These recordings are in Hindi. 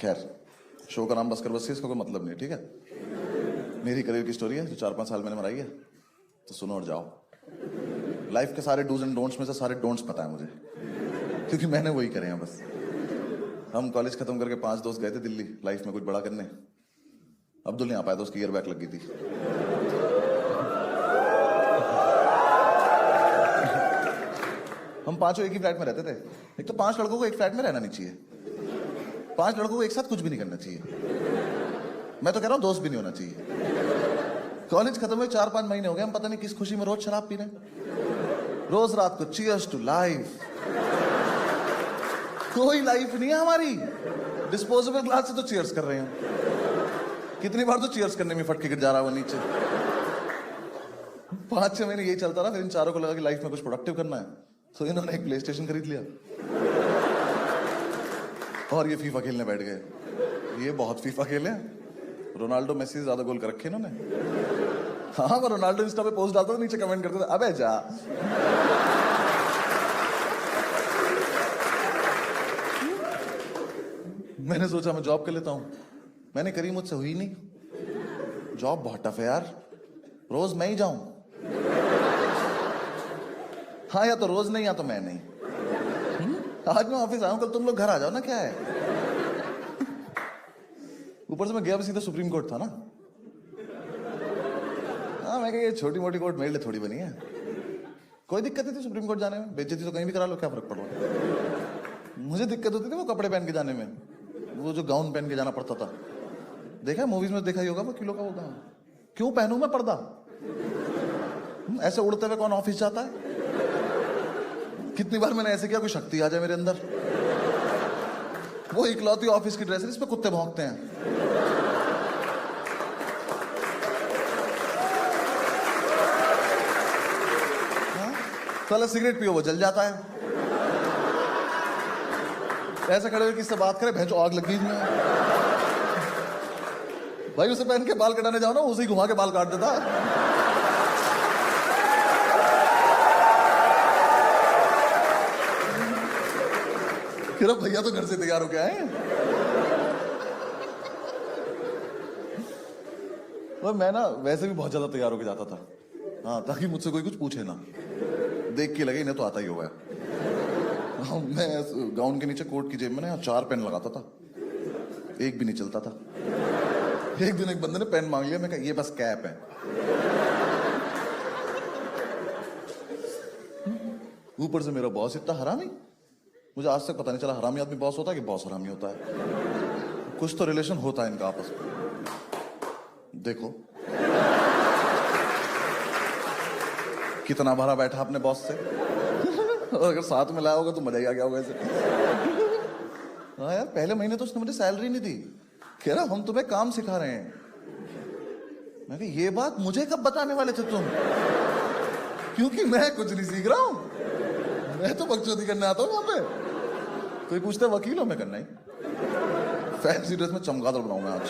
खैर, शो का नाम बस कर बस से इसका कोई मतलब नहीं, ठीक है। मेरी करियर की स्टोरी है जो 4-5 साल मैंने बनाई है, तो सुनो और जाओ। लाइफ के सारे डूज एंड डोंट्स में से सारे डोंट्स पता है मुझे, क्योंकि मैंने वही करे हैं बस। हम कॉलेज खत्म करके 5 दोस्त गए थे दिल्ली लाइफ में कुछ बड़ा करने। अब्दुल नहीं आ पाया था, उसकी ईयर बैक लग गई थी। हम पांचों एक ही फ्लैट में रहते थे। एक तो 5 लड़कों को एक फ्लैट में रहना नहीं चाहिए, 5 लड़कों को एक साथ कुछ भी नहीं करना चाहिए। मैं तो कह रहा हूं दोस्त भी नहीं होना चाहिए। कॉलेज खत्म हुए 4-5 महीने हो गए, हम पता नहीं किस खुशी में रोज शराब पी रहे हैं। रोज रात को चीयर्स टू लाइफ। कोई लाइफ नहीं है हमारी, डिस्पोजेबल ग्लास से तो चीयर्स कर रहे हैं। कितनी बार तो चीयर्स करने में फटके गिर जा रहा है वो नीचे। 5-6 महीने यही चलता रहा, फिर इन चारों को लगा कि लाइफ में कुछ प्रोडक्टिव करना है, तो इन्होंने एक प्ले स्टेशन खरीद लिया और ये फीफा खेलने बैठ गए। ये बहुत फीफा खेले, रोनाल्डो मेसी से ज्यादा गोल कर रखे इन्होंने। हाँ, वो रोनाल्डो इंस्टा पे पोस्ट डालता था, नीचे कमेंट करते थे अबे जा। मैंने सोचा मैं जॉब कर लेता हूं, मैंने करी, मुझसे हुई नहीं। जॉब बहुत टफ है यार, रोज मैं ही जाऊं। हाँ, या तो रोज नहीं या तो मैं नहीं। आज मैं ऑफिस आया हूं, कल तुम लोग घर आ जाओ ना, क्या है। ऊपर से मैं गया भी सीधा सुप्रीम कोर्ट था ना। हाँ, मैं कहा ये छोटी मोटी कोर्ट मेरे लिए थोड़ी बनी है। कोई दिक्कत नहीं थी सुप्रीम कोर्ट जाने में, बेइज्जती तो कहीं भी करा लो, क्या फर्क पड़ रहा है। मुझे दिक्कत होती थी वो कपड़े पहन के जाने में, वो जो गाउन पहन के जाना पड़ता था। देखा है मूवीज में, देखा ही होगा वो किलो का वो गाउन। क्यों पहनूं मैं पर्दा? ऐसे उड़ते हुए कौन ऑफिस जाता है? कितनी बार मैंने ऐसे किया कोई शक्ति आ जाए मेरे अंदर। वो इकलौती ऑफिस की ड्रेस है, इस पे कुत्ते भौंकते हैं। साला सिगरेट पियो वो जल जाता है। ऐसे खड़े हुए किससे बात करे, भैंचो आग लग गई इसमें। भाई उसे पहन के बाल कटाने जाओ ना, उसे ही घुमा के बाल काट देता। फिर भैया तो घर से तैयार होके आए। और मैं ना वैसे भी बहुत ज्यादा तैयार होके जाता था, हाँ, ताकि मुझसे कोई कुछ पूछे ना, देख के लगे इन्हें तो आता ही होगा। मैं गाउन के नीचे कोट की जेब में ना 4 पेन लगाता था, एक भी नहीं चलता था। एक दिन एक बंदे ने पेन मांग लिया, मैं कहा ये बस कैप है। ऊपर से मेरा बॉस इतना हरामी, मुझे आज तक पता नहीं चला हरामी आदमी बॉस होता है कि बॉस हरामी होता है। कुछ तो रिलेशन होता है इनका आपस में। देखो कितना भरा बैठा अपने बॉस से। और अगर साथ में लाया होगा तो मजा ही आ गया होगा ऐसे। हाँ यार, पहले महीने तो उसने मुझे सैलरी नहीं दी, कह रहा हम तुम्हें काम सिखा रहे हैं। मैं कहा ये बात मुझे कब बताने वाले थे तुम, क्योंकि मैं कुछ नहीं सीख रहा हूं, मैं तो बकचोदी करने आता हूं यहाँ पे। कोई पूछता है वकील हो, मैं करना ही फैंसी ड्रेस में चमगादड़ बनाऊंगा आज।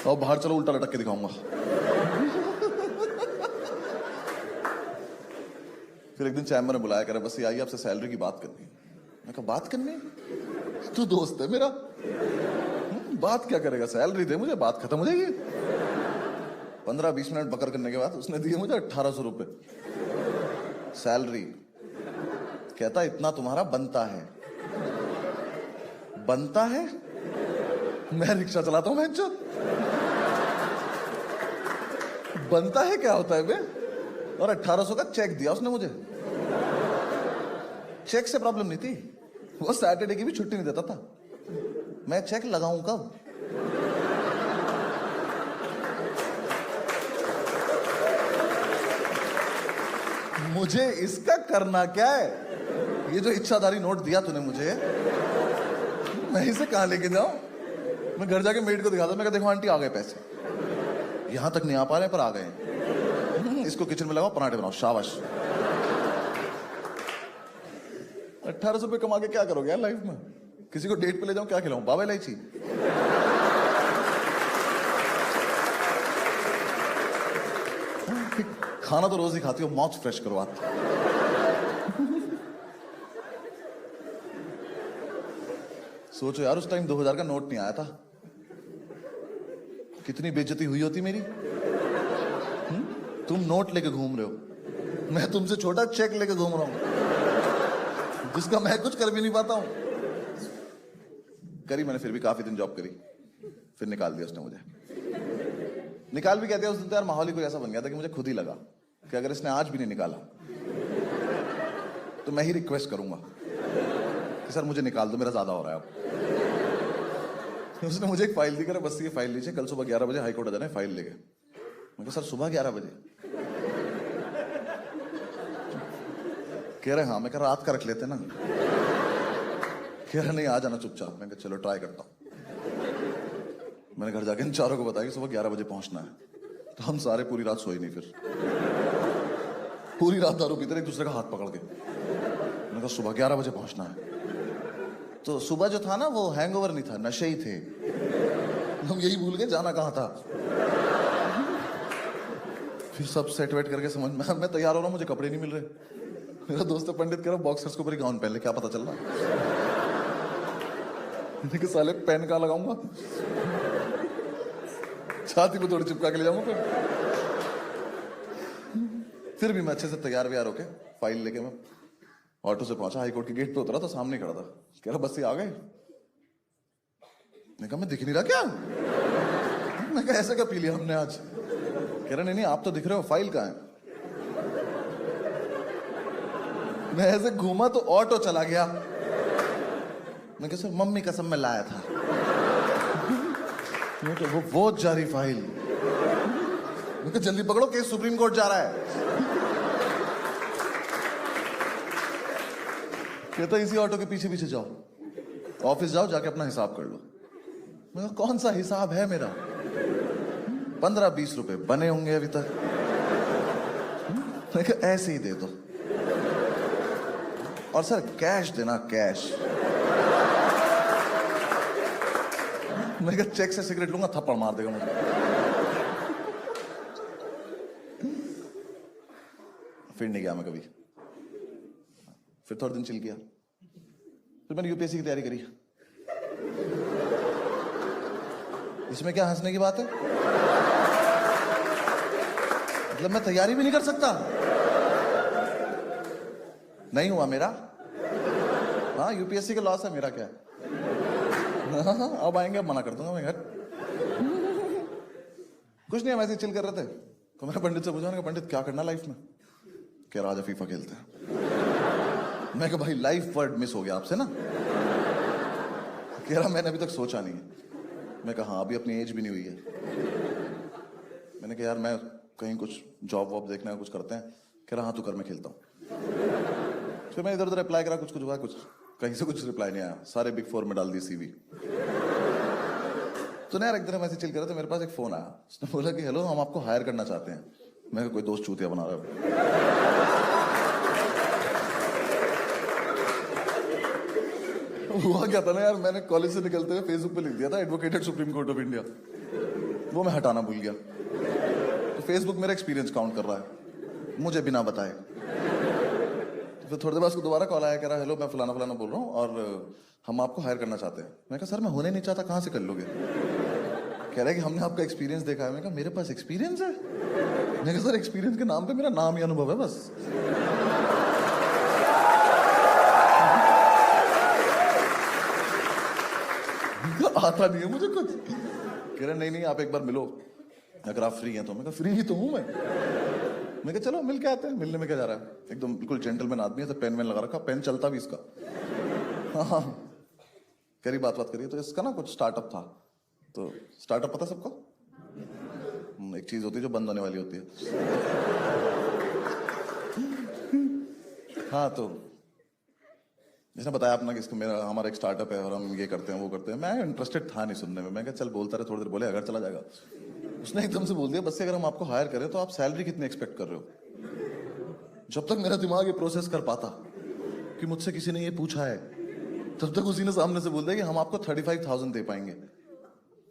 और बाहर चलो उल्टा लटक के दिखाऊंगा। फिर एक दिन चैम्बर ने बुलाया, करे बस ये आइए आपसे सैलरी की बात करनी। मैं कहा बात करनी? तू दोस्त है मेरा, बात क्या करेगा, सैलरी दे मुझे, बात खत्म हो जाएगी। 15-20 मिनट बकर करने के बाद उसने दिए मुझे 1800 रुपए सैलरी। कहता इतना तुम्हारा बनता है। बनता है? मैं रिक्शा चलाता हूं भैंचोद। बनता है क्या होता है बे? और 1800 का चेक दिया उसने मुझे। चेक से प्रॉब्लम नहीं थी, वो सैटरडे की भी छुट्टी नहीं देता था। मैं चेक लगाऊं कब? मुझे इसका करना क्या है? ये जो इच्छाधारी नोट दिया तूने मुझे, मैं इसे कहां लेके जाऊं? मैं घर जाके मेड को दिखाता, मैं कहा देखो आंटी आ गए पैसे, यहां तक नहीं आ पा रहे पर आ गए। इसको किचन में लगाओ, पराठे बनाओ, शाबाश। 1800 रुपए कमा के क्या करोगे यार लाइफ में? किसी को डेट पे ले जाऊं, क्या खिलाऊं, बाबा इलायची? खाना तो रोज ही खाती हो, माउथ फ्रेश करो आप। सोचो यार, उस टाइम 2000 का नोट नहीं आया था, कितनी बेइज्जती हुई होती मेरी। तुम नोट लेके घूम रहे हो, मैं तुमसे छोटा चेक लेके घूम रहा हूं, जिसका मैं कुछ कर भी नहीं पाता हूं। करी मैंने, फिर भी काफी दिन जॉब करी, फिर निकाल दिया उसने मुझे। निकाल भी कहते हैं उस दिन तो यार माहौल ही कोई ऐसा बन गया था कि मुझे खुद ही लगा कि अगर इसने आज भी नहीं निकाला तो मैं ही रिक्वेस्ट करूंगा कि सर मुझे निकाल दो, मेरा ज्यादा हो रहा है अब। उसने मुझे एक फाइल दी, कर बस ये फाइल लीजिए, कल सुबह 11 बजे हाईकोर्ट आ जाना है फाइल लेके। मैं कहा सर सुबह 11 बजे? कह रहे हाँ। मैं कह रात का रख लेते ना। कह रहे नहीं, आ जाना चुपचाप। मैं कहा चलो ट्राई करता हूं। मैंने घर जाके इन चारों को बताया कि सुबह 11 बजे पहुंचना है। तो हम सारे पूरी रात सोए नहीं, फिर पूरी रात दारू पीते एक दूसरे का हाथ पकड़ के। मैंने कहा सुबह 11 बजे पहुंचना है। तो सुबह जो था ना वो हैंगओवर नहीं था, नशे ही थे। हम यही भूल गए जाना कहां था। फिर सब सेट वेट करके समझ में, मैं तैयार हो रहा हूं, मुझे कपड़े नहीं मिल रहे। मेरा दोस्त पंडित कह रहा बॉक्सर्स के ऊपर गाउन पहन ले, क्या पता चल रहा। साले पेन कहां लगाऊंगा, छाती पे थोड़ी चिपका के ले जाऊंगा। फिर भी मैं अच्छे से तैयार व्यार होके फाइल लेके मैं ऑटो से पहुंचा, हाईकोर्ट के गेट पे उतरा तो सामने खड़ा था। कह रहा बस ये आ गए। मैं कहा मैं दिख नहीं रहा क्या? मैं कहा ऐसा क्या पी लिया हमने आज? कह रहा नहीं आप तो दिख रहे हो, फाइल कहां है? मैं ऐसे घूमा तो ऑटो चला गया। मैं कहा सर मम्मी कसम में लाया था। तो वो जारी फाइल। मैं कहा जल्दी पकड़ो, केस सुप्रीम कोर्ट जा रहा है। कहता इसी ऑटो के पीछे पीछे जाओ, ऑफिस जाओ, जाके अपना हिसाब कर लो। मैं कहा कौन सा हिसाब है मेरा? 15-20 रुपए बने होंगे अभी तक। मैं कहा ऐसे ही दे दो, और सर कैश देना, कैश। मैं कहा चेक से सिगरेट लूंगा, थप्पड़ मार देगा मुझे। फिर नहीं गया मैं कभी। फिर थोड़े दिन चिल किया, फिर मैंने यूपीएससी की तैयारी करी। इसमें क्या हंसने की बात है? मतलब मैं तैयारी भी नहीं कर सकता? नहीं हुआ मेरा। हाँ यूपीएससी का लॉस है, मेरा क्या है? अब आएंगे, अब मना कर दूंगा मैं घर। कुछ नहीं, हम ऐसे चिल कर रहे थे तो मैंने पंडित से पूछा, पंडित क्या करना लाइफ में? कह रहा आजा फीफा खेलते हैं। मैं कहा भाई लाइफ वर्ड मिस हो गया आपसे ना। कह रहा मैंने अभी तक सोचा नहीं है। मैं कहा हाँ अभी अपनी एज भी नहीं हुई है। मैंने कहा यार मैं कहीं कुछ जॉब वॉब देखना है, कुछ करते हैं। कह रहा हाँ तू कर, मैं खेलता हूँ। फिर मैं इधर उधर अप्लाई करा, कुछ हुआ, कुछ कहीं से कुछ रिप्लाई नहीं आया। सारे बिग 4 में डाल दी सीवी। तो ना यार एक दिन हम ऐसे चिल कर रहे थे, मेरे पास एक फोन आया। उसने बोला कि हेलो हम आपको हायर करना चाहते हैं। मैं कोई दोस्त चूतिया बना रहा हूँ। हुआ क्या था ना यार, मैंने कॉलेज से निकलते हुए फेसबुक पे लिख दिया था advocated supreme court of India. वो मैं हटाना भूल गया। तो फेसबुक मेरा एक्सपीरियंस काउंट कर रहा है मुझे बिना बताए। तो फिर थोड़ी देर बाद उसको दोबारा कॉल आया, कह रहा हेलो मैं फलाना फलाना बोल रहा हूँ और हम आपको हायर करना चाहते हैं। मैं कहा सर मैं होने नहीं चाहता, कहाँ से कर लोगे? कह रहा है कि हमने आपका एक्सपीरियंस देखा है। मैं कहा मेरे पास एक्सपीरियंस है? मैं कहा सर एक्सपीरियंस के नाम पे मेरा नाम ही अनुभव है बस। आता नहीं है मुझे कुछ। कह रहे नहीं आप एक बार मिलो अगर आप फ्री हैं तो। मैं कहा फ्री ही तो हूं मैं कहा चलो मिल के आते हैं। मिलने में क्या जा रहा है, एकदम बिल्कुल जेंटलमैन आदमी है, तो पेन वेन लगा रखा, पेन चलता भी इसका। हाँ करी बात करिए। तो इसका ना कुछ स्टार्टअप था। तो स्टार्टअप पता सबको, एक चीज होती है जो बंद होने वाली होती है। हाँ तो जिसने बताया अपना कि इसको मेरा हमारा एक स्टार्टअप है और हम ये करते हैं वो करते हैं। मैं इंटरेस्टेड था नहीं सुनने में। मैं कहा चल बोलता रहे, थोड़ी देर बोले अगर चला जाएगा। उसने एकदम से बोल दिया बस से अगर हम आपको हायर करें तो आप सैलरी कितनी एक्सपेक्ट कर रहे हो? जब तक मेरा दिमाग ये प्रोसेस कर पाता कि मुझसे किसी ने ये पूछा है, तब तक उसी ने सामने से बोल दिया कि हम आपको 35,000 दे पाएंगे।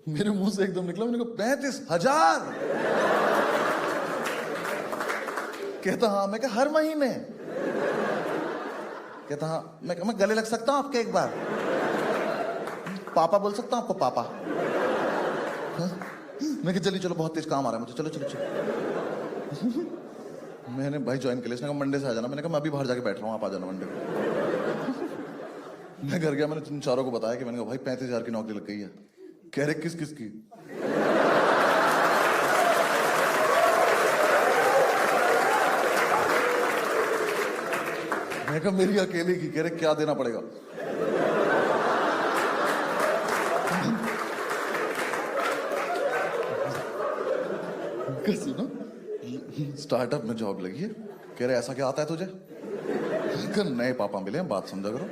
मेरे मुंह से एकदम निकला, मैंने कहा 35,000? कहता हाँ। मैं कहा हर महीने? कहता हाँ। मैं गले लग सकता हूं आपके एक बार? पापा बोल सकता हूँ आपको? पापा। हाँ? मैं कहा चलिए चलो, बहुत तेज काम आ रहा है मुझे, चलो चलो चलो। मैंने भाई ज्वाइन किया, इसने कहा मंडे से आ जाना। मैंने कहा मैं अभी बाहर जाके बैठ रहा हूँ, आप आ जाना मंडे को। मैं घर गया, मैंने तुम चारों को बताया कि मैंने कहा भाई 35,000 की नौकरी लग गई है। कह रहे किस किस की? मैं कहा मेरी अकेले की। कह रहे क्या देना पड़ेगा? सुनो, स्टार्टअप में जॉब लगी है। कह रहे ऐसा क्या आता है तुझे? नए पापा मिले हैं, बात समझा करो।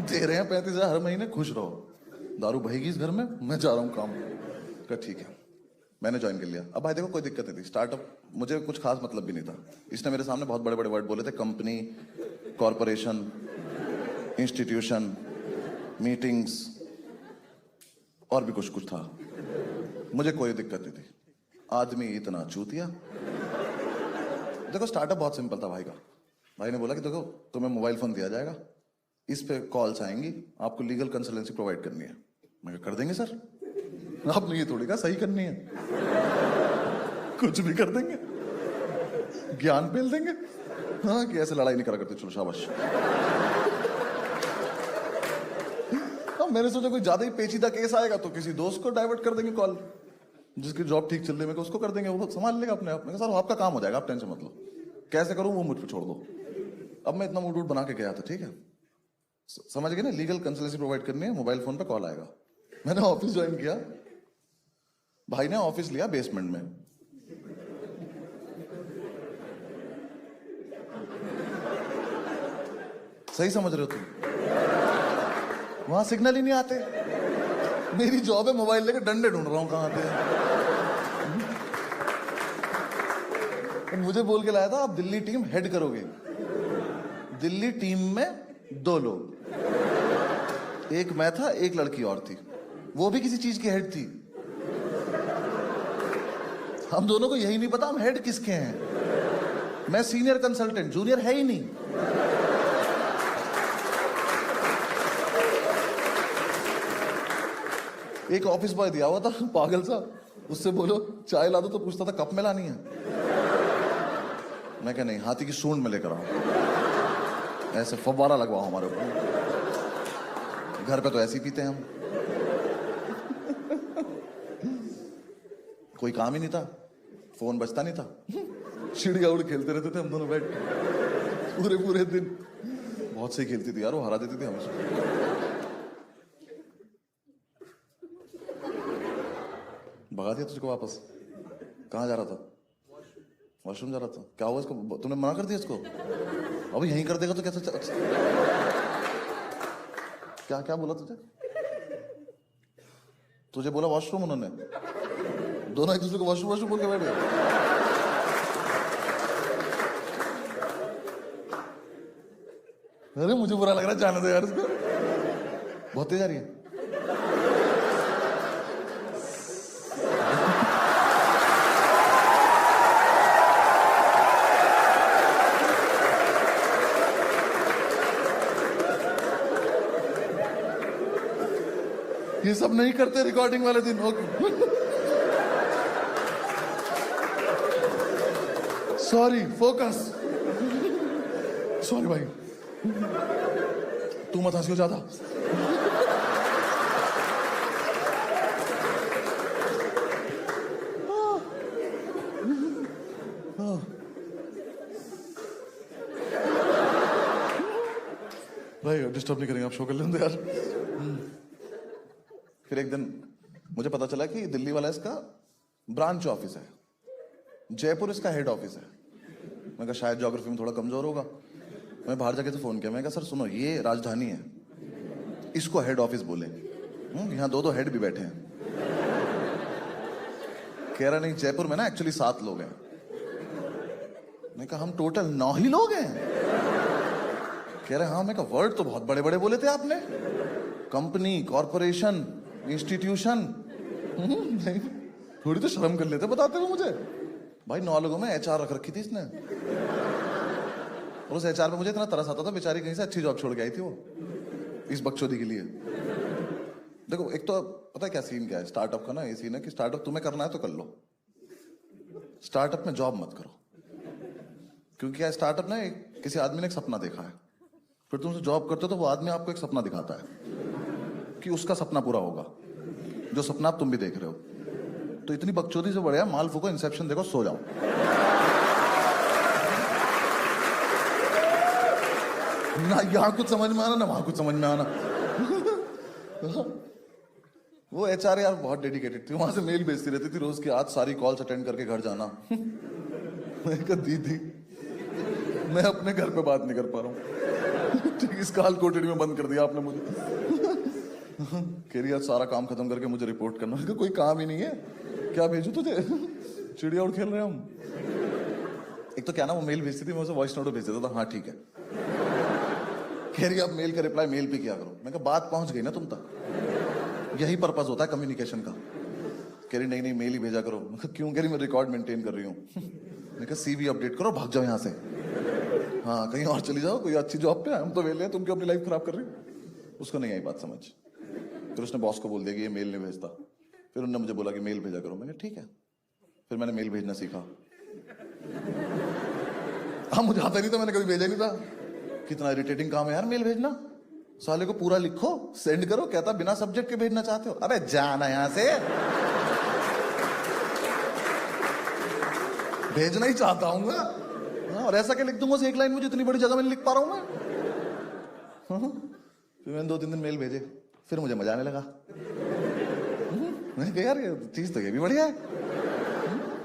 दे रहे हैं 35,000 हर महीने, खुश रहो। दारू बहेगी इस घर में, मैं जा रहा हूँ काम। कहा ठीक है, मैंने ज्वाइन कर लिया। अब भाई देखो कोई दिक्कत नहीं थी, स्टार्टअप मुझे कुछ खास मतलब भी नहीं था। इसने मेरे सामने बहुत बड़े बड़े वर्ड बोले थे, कंपनी, कॉरपोरेशन, इंस्टीट्यूशन, मीटिंग्स और भी कुछ कुछ था। मुझे कोई दिक्कत नहीं थी। आदमी इतना चूतिया। देखो स्टार्टअप बहुत सिंपल था भाई का। भाई ने बोला कि देखो तुम्हें मोबाइल फोन दिया जाएगा, इस पे कॉल्स आएंगी, आपको लीगल कंसल्टेंसी प्रोवाइड करनी है। मैं कर देंगे सर। आपने ये थोड़ी कहा सही करनी है, कुछ भी कर देंगे, ज्ञान पेल देंगे। हाँ कि ऐसे लड़ाई नहीं करा करते, चलो शाबाश। अब मैंने सोचा कोई ज्यादा ही पेचीदा केस आएगा तो किसी दोस्त को डाइवर्ट कर देंगे कॉल, जिसकी जॉब ठीक चल रही है मैं उसको कर देंगे, वो संभाल लेगा अपने आप। में सर आपका काम हो जाएगा, आप टेंशन मत लो, कैसे करूं वो मुझ पे छोड़ दो। अब मैं इतना मूड बना के गया था, ठीक है, समझ गए ना, लीगल कंसल्टेंसी प्रोवाइड करनी है, मोबाइल फोन पे कॉल आएगा। मैंने ऑफिस ज्वाइन किया, भाई ने ऑफिस लिया बेसमेंट में। सही समझ रहे हो तुम? वहां सिग्नल ही नहीं आते। मेरी जॉब है मोबाइल लेके डंडे ढूंढ रहा हूं कहां पे। मुझे बोल के लाया था आप दिल्ली टीम हेड करोगे। दिल्ली टीम में 2 लोग, एक मैं था, एक लड़की और थी, वो भी किसी चीज की हेड थी। हम दोनों को यही नहीं पता हम हेड किसके हैं। मैं सीनियर कंसल्टेंट, जूनियर है ही नहीं। एक ऑफिस बॉय दिया हुआ था पागल सा, उससे बोलो चाय ला दो तो पूछता था कप में लानी है। मैं कहा नहीं, हाथी की सूंड में लेकर आओ, ऐसे फव्वारा लगवाओ हमारे ऊपर। घर पे तो ऐसे ही पीते हैं हम। कोई काम ही नहीं था, फोन बजता नहीं था, चिड़िया उड़ खेलते रहते थे हम दोनों बैठ के पूरे पूरे दिन। बहुत सही खेलती थी यार वो, हरा देती थी हमेशा। भगा दिया तुझको वापस। कहाँ जा रहा था? वॉशरूम जा रहा था। क्या हुआ इसको? तुमने मना कर दिया इसको? अब यहीं कर देगा तो कैसे क्या क्या बोला तुझे? तुझे बोला वॉशरूम उन्होंने? दोनों एक दूसरे को वॉशरूम वॉशरूम बोल के बैठ गए। अरे मुझे बुरा लग रहा है, जाने दो यार इसको, बहुत तेज आ रही है। ये सब नहीं करते रिकॉर्डिंग वाले दिन। Okay sorry, focus. सॉरी भाई, तू मत हंसियो ज्यादा। भाई डिस्टर्ब नहीं करेंगे, आप शो कर लेंगे यार। फिर एक दिन मुझे पता चला कि दिल्ली वाला इसका ब्रांच ऑफिस है, जयपुर इसका हेड ऑफिस है। मैं कहा शायद ज्योग्राफी में थोड़ा कमजोर होगा। मैं बाहर जाके तो फोन किया, मैं कहा सर सुनो, ये राजधानी है, इसको हेड ऑफिस बोले। यहाँ 2 हेड भी बैठे हैं। कह रहा नहीं, जयपुर में ना एक्चुअली 7 लोग हैं। मैं कहा हम टोटल 9 ही लोग हैं। कह रहे हाँ। मैं कहा वर्ड तो बहुत बड़े बड़े बोले थे आपने, कंपनी, कॉरपोरेशन, इंस्टीट्यूशन। नहीं, थोड़ी तो शर्म कर लेते बताते हुए मुझे। भाई 9 लोगों में HR रख रखी थी इसने। और उस HR पे मुझे इतना तरस आता था, बेचारी कहीं से अच्छी जॉब छोड़ के आई थी वो, इस बकचोदी के लिए। देखो एक तो पता है क्या सीन क्या है स्टार्टअप का ना, ये सीन है कि स्टार्टअप तुम्हें करना है तो कर लो, स्टार्टअप में जॉब मत करो। क्योंकि क्या स्टार्टअप ना किसी आदमी ने एक सपना देखा है, फिर तुम जॉब करते हो तो वो आदमी आपको एक सपना दिखाता है कि उसका सपना पूरा होगा, जो सपना आप तुम भी देख रहे हो। तो इतनी बकचोदी से बढ़िया माल फूको, इंसेप्शन देखो, सो जाओ। ना यहाँ कुछ समझ में आना ना वहां कुछ समझ में आना। वो एचआर यार बहुत डेडिकेटेड थी, वहां से मेल भेजती रहती थी रोज की, आज सारी कॉल्स अटेंड करके घर जाना। मैं कहा दीदी मैं अपने घर पे बात नहीं कर पा रहा हूँ। ठीक, इस काल कोठड़ी में बंद कर दिया आपने मुझे। कह रही यार सारा काम खत्म करके मुझे रिपोर्ट करना। मैंने कहा कोई काम ही नहीं है, क्या भेजू तुझे? चिड़िया उड़ खेल रहे हम। एक तो क्या ना वो मेल भेजती थी, मैं उसे वॉइस नोट भेज देता था, हाँ ठीक है। कह रही अब मेल का रिप्लाई मेल पे किया करो। मैं कहा बात पहुंच गई ना तुम तक, यही पर्पस होता है कम्युनिकेशन का। कह रही नहीं नहीं मेल ही भेजा करो। मैं कहा क्यों? कह रही मैं रिकॉर्ड मेंटेन कर रही हूँ। मैंने कहा सीवी अपडेट करो, भाग जाओ यहाँ से, हाँ कहीं और चली जाओ, कोई अच्छी जॉब पे, हम तो वेले हैं, तुम क्यों अपनी लाइफ खराब कर रही हो? उसको नहीं आई बात समझ। फिर उसने बॉस को बोल दिया कि ये मेल नहीं भेजता। फिर उन्होंने मुझे बोला कि मेल भेजा करो। मैंने ठीक है, फिर मैंने मेल भेजना सीखा। हाँ मुझे आता नहीं था, मैंने कभी भेजा नहीं था। कितना इरिटेटिंग काम है यार मेल भेजना। साले को पूरा लिखो सेंड करो, कहता बिना सब्जेक्ट के भेजना चाहते हो, अबे जाना यहां से। भेजना ही चाहता हूँ मैं, और ऐसा क्या लिख दूंगा एक लाइन में, जितनी बड़ी जगह में नहीं लिख पा रहा हूं मैं। फिर मैंने 2-3 दिन मेल भेजे, फिर मुझे मजा आने लगा। मैंने कहा यार ये चीज तो ये भी बढ़िया है।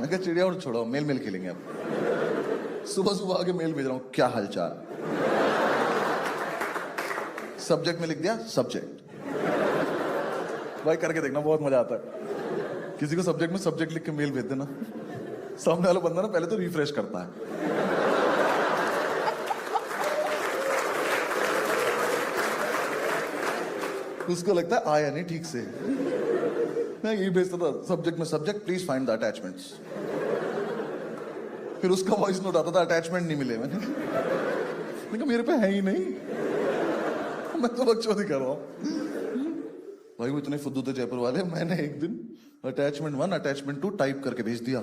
मैं कहा चिड़िया और छोड़ो, मेल मेल खेलेंगे अब। सुबह सुबह आके मेल भेज रहा हूँ, क्या हालचाल। सब्जेक्ट में लिख दिया सब्जेक्ट। भाई करके देखना, बहुत मजा आता है। किसी को सब्जेक्ट में सब्जेक्ट लिख के मेल भेज देना, सामने वाला बंदा ना पहले तो रिफ्रेश करता है। उसको लगता है आया नहीं ठीक से। मैं यही भेजता था सब्जेक्ट में subject, please find the attachments. फिर उसका वॉइस नोट आता था, अटैचमेंट नहीं मिले। मैंने कहा मेरे पे है ही नहीं, मैं तो बकचोदी कर रहा हूं। भाई वो इतने फुद्दू थे जयपुर वाले, मैंने एक दिन अटैचमेंट 1 अटैचमेंट 2 टाइप करके भेज दिया।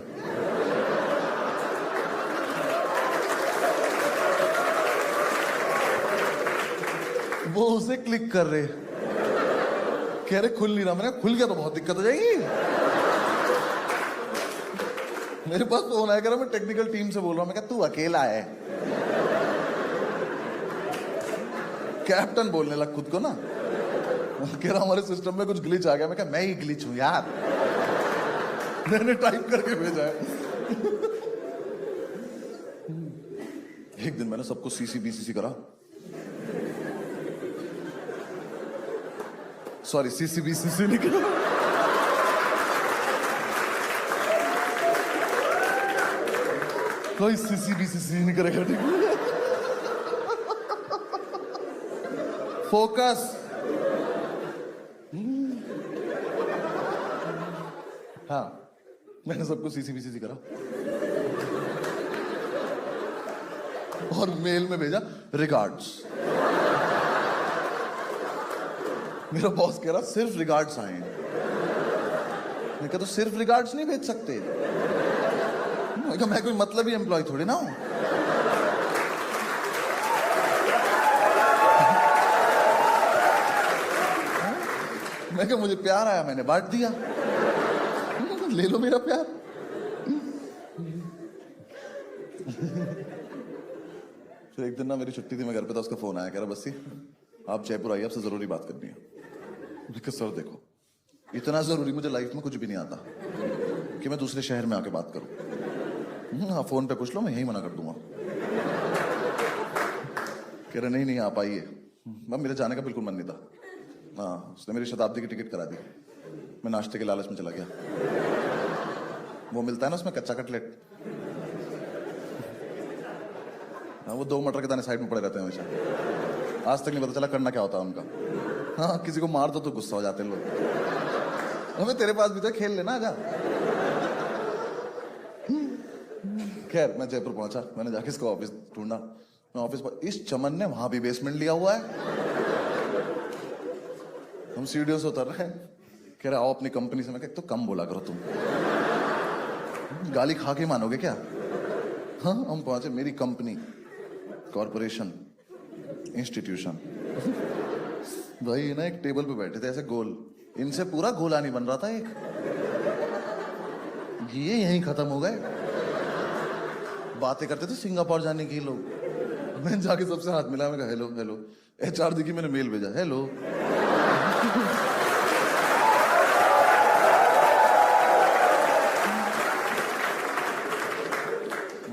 वो उसे क्लिक कर रहे, कह रहे खुल नहीं रहा। मैंने खुल गया तो बहुत दिक्कत हो जाएगी। मेरे पास फोन आया, मैं टेक्निकल टीम से बोल रहा हूं। मैं कहा तू अकेला है? कैप्टन बोलने लग खुद को ना। कह रहा हमारे सिस्टम में कुछ ग्लिच आ गया। मैं कहा मैं ही ग्लिच हूं यार, मैंने टाइप करके भेजा है। एक दिन मैंने सबको सीसीबीसीसी करा, सॉरी सीसीबीसीसी नहीं करा, कोई सीसीबीसीसी नहीं करेगा, ठीक है? फोकस। हाँ मैंने सबको सीसीबीसीसी करा और मेल में भेजा रिगार्ड्स। मेरा बॉस कह रहा सिर्फ रिगार्ड्स आए हैं। मैं कहा तो सिर्फ रिगार्ड्स नहीं भेज सकते। मैं कहा मैं कोई मतलबी एम्प्लॉय थोड़ी ना हूं। मैं कहा मुझे प्यार आया, मैंने बांट दिया, ले लो मेरा प्यार। फिर एक दिन ना मेरी छुट्टी थी, मैं घर पे था, उसका फोन आया, कह रहा बस्सी आप जयपुर आइए, आपसे जरूरी बात करनी है। मैं कहा सर देखो इतना जरूरी मुझे लाइफ में कुछ भी नहीं आता कि मैं दूसरे शहर में आके बात करूं। हाँ फोन पे पूछ लो, मैं यही मना कर दूंगा। कह रहे नहीं नहीं आप आइए। मैं मेरे जाने का बिल्कुल मन नहीं था। हाँ उसने मेरी शताब्दी की टिकट करा दी। मैं नाश्ते के लालच में चला गया। वो मिलता है ना उसमें कच्चा कटलेट, हाँ वो 2 मटर के दाने साइड में पड़े रहते हैं हमेशा। आज तक नहीं पता चला करना क्या होता है उनका। हाँ किसी को मार दो तो गुस्सा हो जाते हैं लोग। हमें तेरे पास भी तो खेल लेना, आजा। खैर मैं जयपुर पहुंचा, मैंने जाके इसका ऑफिस ढूंढा। मैं ऑफिस पर, इस चमन ने वहां भी बेसमेंट लिया हुआ है। हम सीढ़ियों से उतर रहे हैं, कह रहे आओ अपनी कंपनी से। मैं कहा तो कम बोला करो तुम, गाली खा के मानोगे क्या? हाँ, हम पहुंचे मेरी कंपनी, कॉरपोरेशन, इंस्टीट्यूशन। भाई ना एक टेबल पे बैठे थे ऐसे गोल, इनसे पूरा गोला नहीं बन रहा था एक, ये यहीं खत्म हो गए। बातें करते थे सिंगापुर जाने की लोग। मैं जाके सबसे हाथ मिला, मैं कहा हेलो हेलो। HR देखी, मैंने मेल भेजा, हेलो।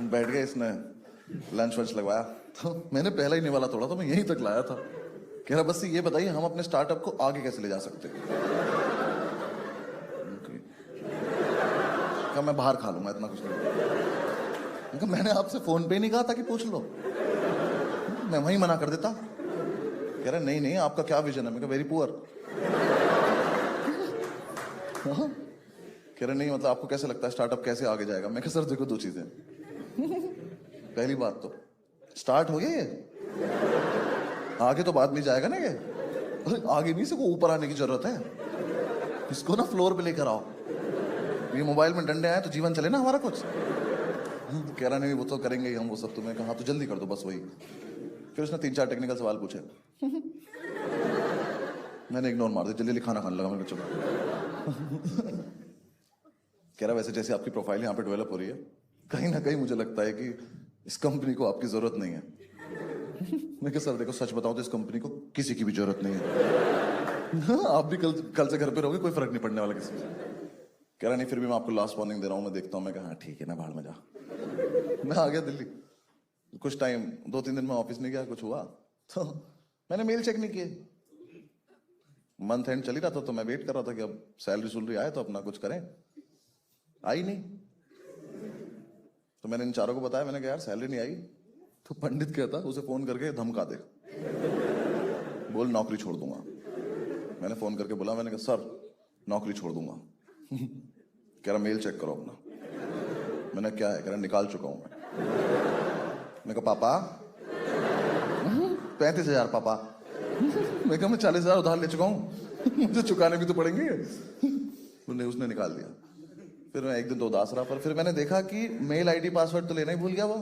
बैठ गए, इसने लंच वंच लगवाया, तो मैंने पहला ही निवाला तोड़ा, तो मैं यहीं तक लाया था। कह रहा बस ये बताइए हम अपने स्टार्टअप को आगे कैसे ले जा सकते हैं। कहा मैं बाहर खा लूंगा, इतना कुछ नहीं। कहा मैंने आपसे फोन पे नहीं कहा था कि पूछ लो, मैं वहीं मना कर देता। कह रहा नहीं नहीं आपका क्या विजन है? मैं कहा वेरी पुअर। कह रहे नहीं मतलब आपको कैसे लगता है स्टार्टअप कैसे आगे जाएगा? मैं कहा सर देखो दो चीजें, पहली बात तो स्टार्ट हो गया ये, आगे तो बाद में जाएगा ना ये। अरे आगे नहीं, इसको ऊपर आने की जरूरत है, इसको ना फ्लोर पे लेकर आओ। ये मोबाइल में डंडे आए तो जीवन चले ना हमारा कुछ। कह रहा नहीं वो तो करेंगे ही हम वो सब। तुम्हें कहा तो जल्दी कर दो बस वही। फिर उसने 3-4 टेक्निकल सवाल पूछे, मैंने इग्नोर मार दिया, जल्दी खाना खाने लगा। मैंने चुका। कह रहा वैसे जैसे आपकी प्रोफाइल यहाँ पे डेवलप हो रही है, कहीं ना कहीं मुझे लगता है कि इस कंपनी को आपकी जरूरत नहीं है। मैं कहा सर देखो सच बताऊं तो इस कंपनी को किसी की भी जरूरत नहीं है। आप भी कल से घर पे रहोगे, कोई फर्क नहीं पड़ने वाला किसी से। कह रहा नहीं फिर भी मैं आपको लास्ट वार्निंग दे रहा हूं, मैं देखता हूं। मैं कहा ठीक है ना, बाहर में जा। मैं आ गया दिल्ली। कुछ टाइम 2-3 दिन में ऑफिस नहीं गया, कुछ हुआ तो मैंने मेल चेक नहीं किए। मंथ एंड चल ही रहा था, तो मैं वेट कर रहा था कि अब सैलरी आए तो अपना कुछ करें। आई नहीं, तो मैंने इन चारों को बताया। मैंने कहा यार सैलरी नहीं आई। तो पंडित कहता उसे फोन करके धमका दे, बोल नौकरी छोड़ दूंगा। मैंने फोन करके बोला, मैंने कहा सर नौकरी छोड़ दूंगा। कह रहा मेल चेक करो अपना। मैंने क्या है? कह रहा निकाल चुका हूं मैं कहा पापा 35,000 पापा। मैं कहा मैं 40,000 उधार ले चुका हूं, मुझे चुकाने भी तो पड़ेंगे। उसने निकाल दिया। फिर मैं एक दिन तो उदास रहा, पर फिर मैंने देखा कि मेल आईडी पासवर्ड तो लेना ही भूल गया वो।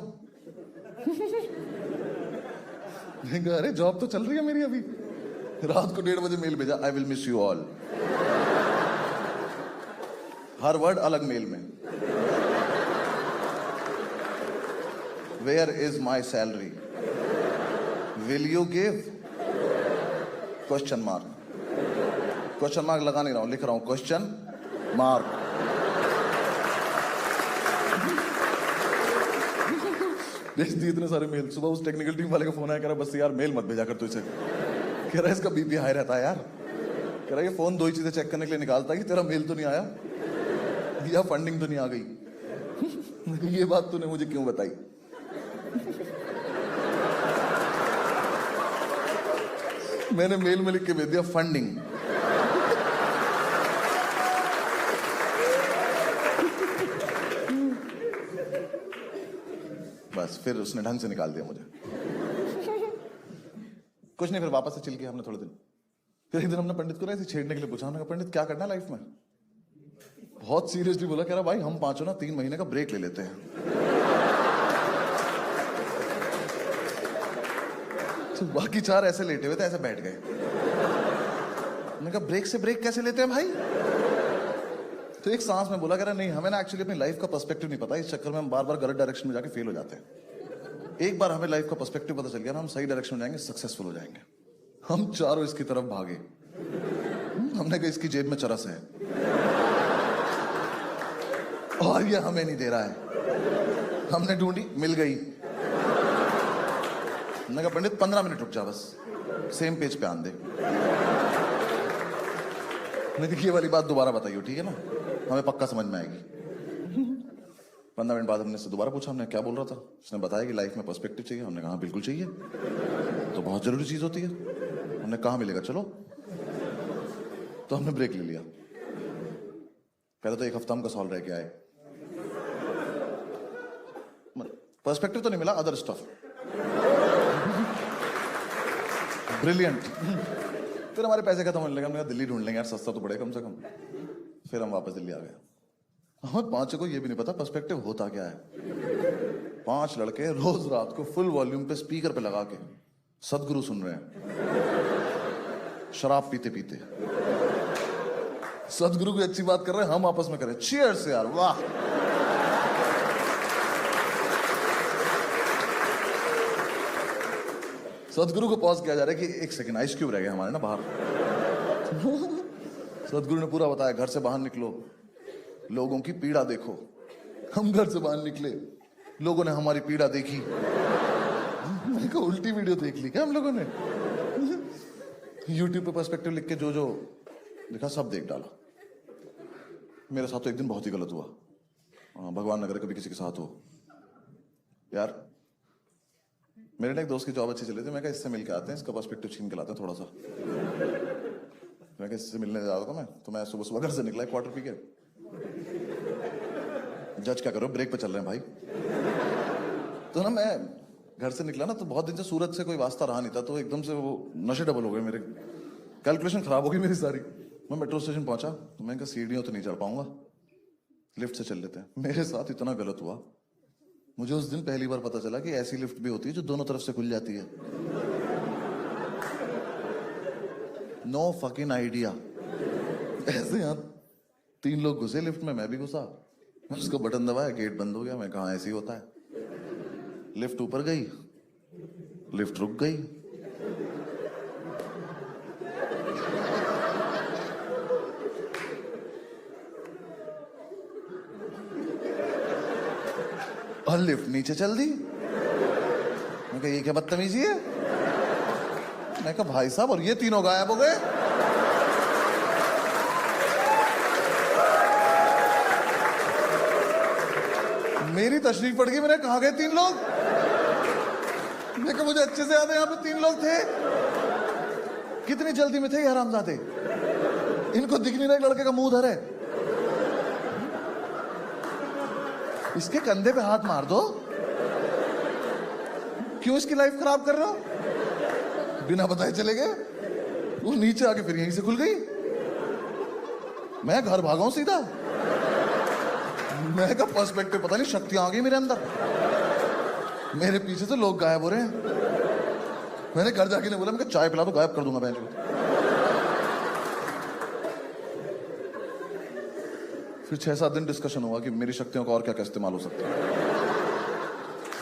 अरे जॉब तो चल रही है मेरी अभी। रात को 1:30 बजे मेल भेजा, I will miss you all. हर वर्ड अलग मेल में। Where is my salary? Will you give? Question mark. Question mark लगा नहीं रहा हूं, लिख रहा हूं क्वेश्चन मार्क। भेज दिए इतने सारे मेल। सुबह उस टेक्निकल टीम वाले का फोन आया, कह रहा बस यार मेल मत भेजा कर तू इसे। कह रहा इसका बीपी हाई रहता है यार। कह रहा ये फोन 2 ही चीजें चेक करने के लिए निकालता है कि तेरा मेल तो नहीं आया या फंडिंग तो नहीं आ गई। ये बात तूने मुझे क्यों बताई? मैंने मेल में लिख के भेज दिया फंडिंग। बस फिर उसने ढंग से निकाल दिया मुझे। कुछ नहीं, फिर वापस से चिल किया हमने थोड़े दिन। फिर एक दिन हमने पंडित को ऐसे छेड़ने के लिए पूछा। हमने कहा पंडित क्या करना है लाइफ में? बहुत सीरियसली बोला, कह रहा भाई हम पांचों ना 3 महीने का ब्रेक ले लेते हैं। तो बाकी 4 ऐसे लेटे हुए थे, ऐसे बैठ गए। मैंने कहा ब्रेक से ब्रेक कैसे लेते हैं भाई? तो एक सांस में बोला, कह रहा नहीं हमें ना एक्चुअली अपनी लाइफ का पर्सपेक्टिव नहीं पता, इस चक्कर में हम बार बार गलत डायरेक्शन में जाके फेल हो जाते हैं। एक बार हमें लाइफ का पर्सपेक्टिव पता चल गया ना, हम सही डायरेक्शन में जाएंगे, सक्सेसफुल हो जाएंगे। हम चारों इसकी तरफ भागे। हमने कहा इसकी जेब में चरस है और ये हमें नहीं दे रहा है। हमने ढूंढी, मिल गई। मैंने कहा पंडित 15 मिनट रुक जा, बस सेम पेज पे आन दे। नहीं देखिए वाली बात दोबारा बताइए, ठीक है ना, हमें पक्का समझ में आएगी। 15 मिनट बाद हमने से दोबारा पूछा, हमने क्या बोल रहा था? उसने बताया कि लाइफ में पर्सपेक्टिव चाहिए। हमने कहा बिल्कुल चाहिए, तो बहुत जरूरी चीज होती है। हमने कहा मिलेगा, चलो। तो हमने ब्रेक ले लिया। पहले तो 1 हफ्ता हम कसौल रह के आए। पर्सपेक्टिव तो नहीं मिला, अदर स्टफ ब्रिलियंट। फिर हमारे पैसे खत्म होने लगे, हमने कहा दिल्ली ढूंढ लेंगे यार, सस्ता तो पड़े कम से कम। फिर हम वापस दिल्ली आ गए। हमें पांचों को ये भी नहीं पता पर्सपेक्टिव होता क्या है। 5 लड़के रोज रात को फुल वॉल्यूम पे स्पीकर पे लगा के सदगुरु सुन रहे हैं, शराब पीते पीते। सदगुरु की अच्छी बात कर रहे हैं, हम आपस में करें चीयर्स यार, वाह। सदगुरु को पॉज किया जा रहा है कि 1 सेकंड, आइस क्यूब रह गए हमारे ना बाहर। सदगुरु ने पूरा बताया, घर से बाहर निकलो, लोगों की पीड़ा देखो। हम घर से बाहर निकले, लोगों ने हमारी पीड़ा देखी। मैंने कहा उल्टी वीडियो देख ली क्या हम लोगों ने? यूट्यूब पे पर्सपेक्टिव लिख के जो जो लिखा सब देख डाला। मेरे साथ तो एक दिन बहुत ही गलत हुआ। भगवान न करे कभी किसी के साथ हो। यार मेरे ना एक दोस्त की जॉब अच्छी चली थी, मैं कहा इससे मिल के आते हैं, इसका पर्सपेक्टिव छीन के लाते हैं थोड़ा सा। मैं कहा इससे मिलने जा रहा था मैं, तो मैं सुबह सुबह घर से निकला क्वार्टर पी के। जज क्या करो, ब्रेक पे चल रहे हैं भाई। तो ना मैं घर से निकला ना, तो बहुत दिन से सूरत से कोई वास्ता रहा नहीं था, तो एकदम से वो नशे डबल हो गए मेरे, कैलकुलेशन खराब हो गई मेरी सारी। मैं मेट्रो स्टेशन पहुंचा, तो मैंने कहा सीढ़ियों तो नहीं चढ़ पाऊंगा, लिफ्ट से चल लेते हैं। मेरे साथ इतना गलत हुआ, मुझे उस दिन पहली बार पता चला कि ऐसी लिफ्ट भी होती है जो दोनों तरफ से खुल जाती है। No fucking idea. ऐसे यहाँ 3 लोग घुसे लिफ्ट में, मैं भी घुसा। उसका बटन दबाया, गेट बंद हो गया। मैं कहा ऐसे ही होता है। लिफ्ट ऊपर गई, लिफ्ट रुक गई। और लिफ्ट नीचे चल दी। मैं कहा ये क्या बदतमीजी है? मैं कहा भाई साहब, और ये तीनों गायब हो गए। मेरी तशरीफ पड़ गई, मैंने कहा गए 3 लोग? मैं कहा मुझे अच्छे से याद है यहाँ पे 3 लोग थे। कितनी जल्दी में थे ये हरामजादे, इनको दिख नहीं रहा लड़के का मुंह धर है। इसके कंधे पे हाथ मार दो, क्यों इसकी लाइफ खराब कर रहे हो? बिना बताए चले गए। वो नीचे आके फिर यहीं से खुल गई। मैं घर भागा हूं सीधा। मैं का पर्सपेक्टिव पता नहीं शक्तियां आ गई मेरे अंदर। मेरे पीछे से लोग गायब हो रहे हैं। मैंने घर जाके नहीं बोला, मैं चाय पिला तो गायब कर दूंगा बेंच को। फिर 6-7 दिन डिस्कशन हुआ कि मेरी शक्तियों का और क्या क्या इस्तेमाल हो सकता है।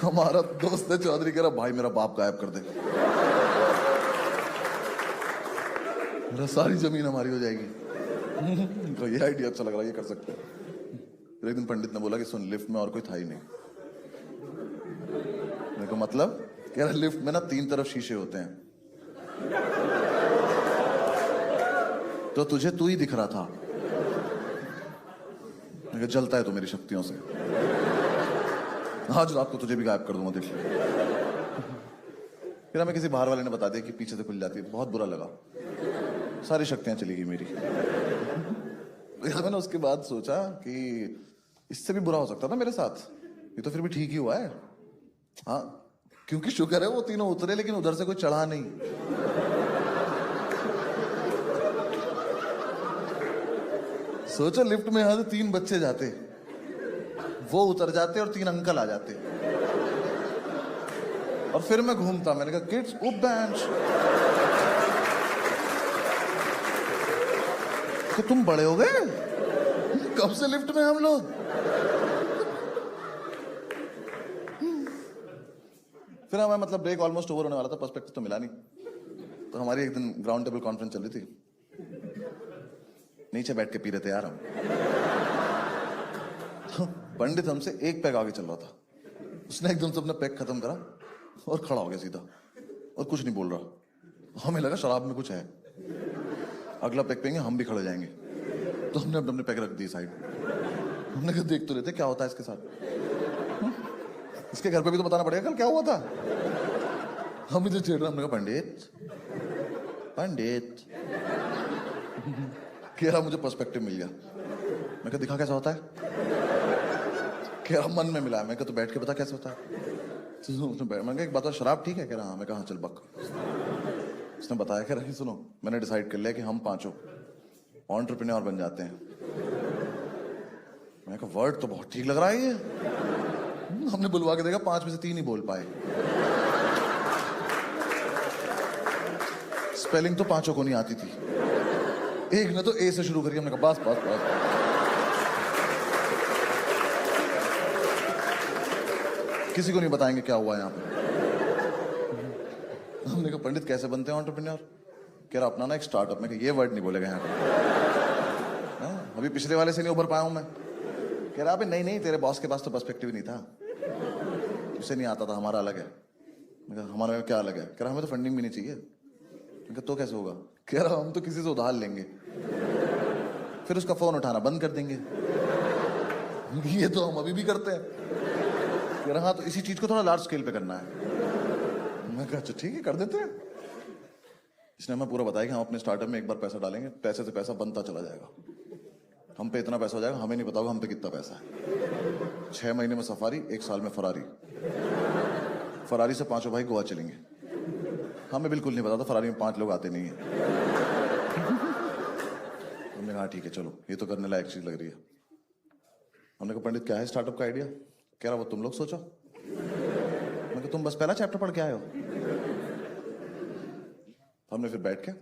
हमारा दोस्त है चौधरी, कह रहा भाई मेरा बाप गायब कर दे, मेरा सारी जमीन हमारी हो जाएगी। तो ये आइडिया अच्छा लग रहा है, ये कर सकते हैं। फिर एक दिन पंडित ने बोला कि सुन, लिफ्ट में और कोई था ही नहीं। मेरे को मतलब, कह रहा लिफ्ट में ना 3 तरफ शीशे होते हैं, तो तुझे तू ही दिख रहा था। मैं जलता है तो मेरी शक्तियों से, आज रात को तुझे भी गायब कर दूंगा, देख। फिर हमें किसी बाहर वाले ने बता दिया कि पीछे से खुल जाती है। बहुत बुरा लगा, सारी शक्तियां चली गई मेरी। मैंने उसके बाद सोचा कि इससे भी बुरा हो सकता था मेरे साथ, ये तो फिर भी ठीक ही हुआ है। हाँ, क्योंकि शुक्र है वो तीनों उतरे, लेकिन उधर से कोई चढ़ा नहीं। सोचो लिफ्ट में यहां से 3 बच्चे जाते, वो उतर जाते और 3 अंकल आ जाते, और फिर मैं घूमता। मैंने कहा किड्स उप बेंच, तो तुम बड़े हो गए, कब से लिफ्ट में हम लोग। फिर हमें मतलब ब्रेक ऑलमोस्ट ओवर होने वाला था, पर्सपेक्टिव तो मिला नहीं। तो हमारी एक दिन ग्राउंड टेबल कॉन्फ्रेंस चल रही थी, नीचे बैठ के पी रहे थे यार हम। तो पंडित हमसे 1 पैग आगे चल रहा था, उसने एकदम से अपना पैग खत्म करा और खड़ा हो गया सीधा, और कुछ नहीं बोल रहा। हमें लगा शराब में कुछ है, अगला पैग पियेंगे हम भी खड़े जाएंगे। तो हमने अपने पैग रख दी साइड। हमने कहा देख तो लेते क्या होता है इसके साथ, इसके घर पे भी तो बताना पड़ेगा कल क्या हुआ था। हम इधर चिढ़ रहे, हमने कहा पंडित पंडित। कह रहा मुझे पर्सपेक्टिव मिल गया। मैं कहा दिखा कैसा होता है? कह रहा मन में मिला। मैं कहा तो बैठ के बता कैसे होता है। मैं कहा एक बात, शराब ठीक है? कह रहा हाँ। मैं कहा हाँ चल बक। उसने बताया कि रही सुनो, मैंने डिसाइड कर लिया कि हम पांचों एंटरप्रेन्योर बन जाते हैं। मैंने कहा वर्ड तो बहुत ठीक लग रहा है ये। हमने बुलवा के देखा 5 में से 3 ही बोल पाए। स्पेलिंग तो पांचों को नहीं आती थी। एक ने तो ए से शुरू करी, हमने कहा बस बस बस। किसी को नहीं बताएंगे क्या हुआ यहाँ पे। हमने कहा पंडित कैसे बनते हैं एंटरप्रेन्योर? कह रहा अपना ना एक स्टार्टअप। में ये वर्ड नहीं बोलेगा यहाँ पे। अभी पिछले वाले से नहीं उभर पाया हूं मैं। कह रहा अबे नहीं नहीं, तेरे बॉस के पास तो पर्सपेक्टिव नहीं था, उसे नहीं आता था, हमारा अलग है। मैं कहा हमारा क्या अलग है? कह रहा हमें तो फंडिंग भी नहीं चाहिए। मैं कहा तो कैसे होगा? कह रहा हम तो किसी से उधार लेंगे, फिर उसका फोन उठाना बंद कर देंगे। ये तो हम अभी भी करते हैं। कह रहा हाँ, तो इसी चीज को थोड़ा लार्ज स्केल पे करना है। मैं कहा अच्छा ठीक है, कर देते हैं। इसने हमें पूरा बताया कि हम अपने स्टार्टअप में एक बार पैसा डालेंगे, पैसे से पैसा बनता चला जाएगा। हम पे इतना पैसा हो जाएगा, हमें नहीं पता होगा हम पे कितना पैसा है। 6 महीने में सफारी, 1 साल में फरारी। फरारी से पांचों भाई गोवा चलेंगे। हमें बिल्कुल नहीं पता था फरारी में 5 लोग आते नहीं है। हमने कहा ठीक है चलो, ये तो करने लायक चीज लग रही है। हमने कहा पंडित क्या है स्टार्टअप का आइडिया? कह रहा वो तुम लोग सोचो। मैं कहा तुम बस पहला चैप्टर पढ़ के आए हो। हमने फिर बैठ के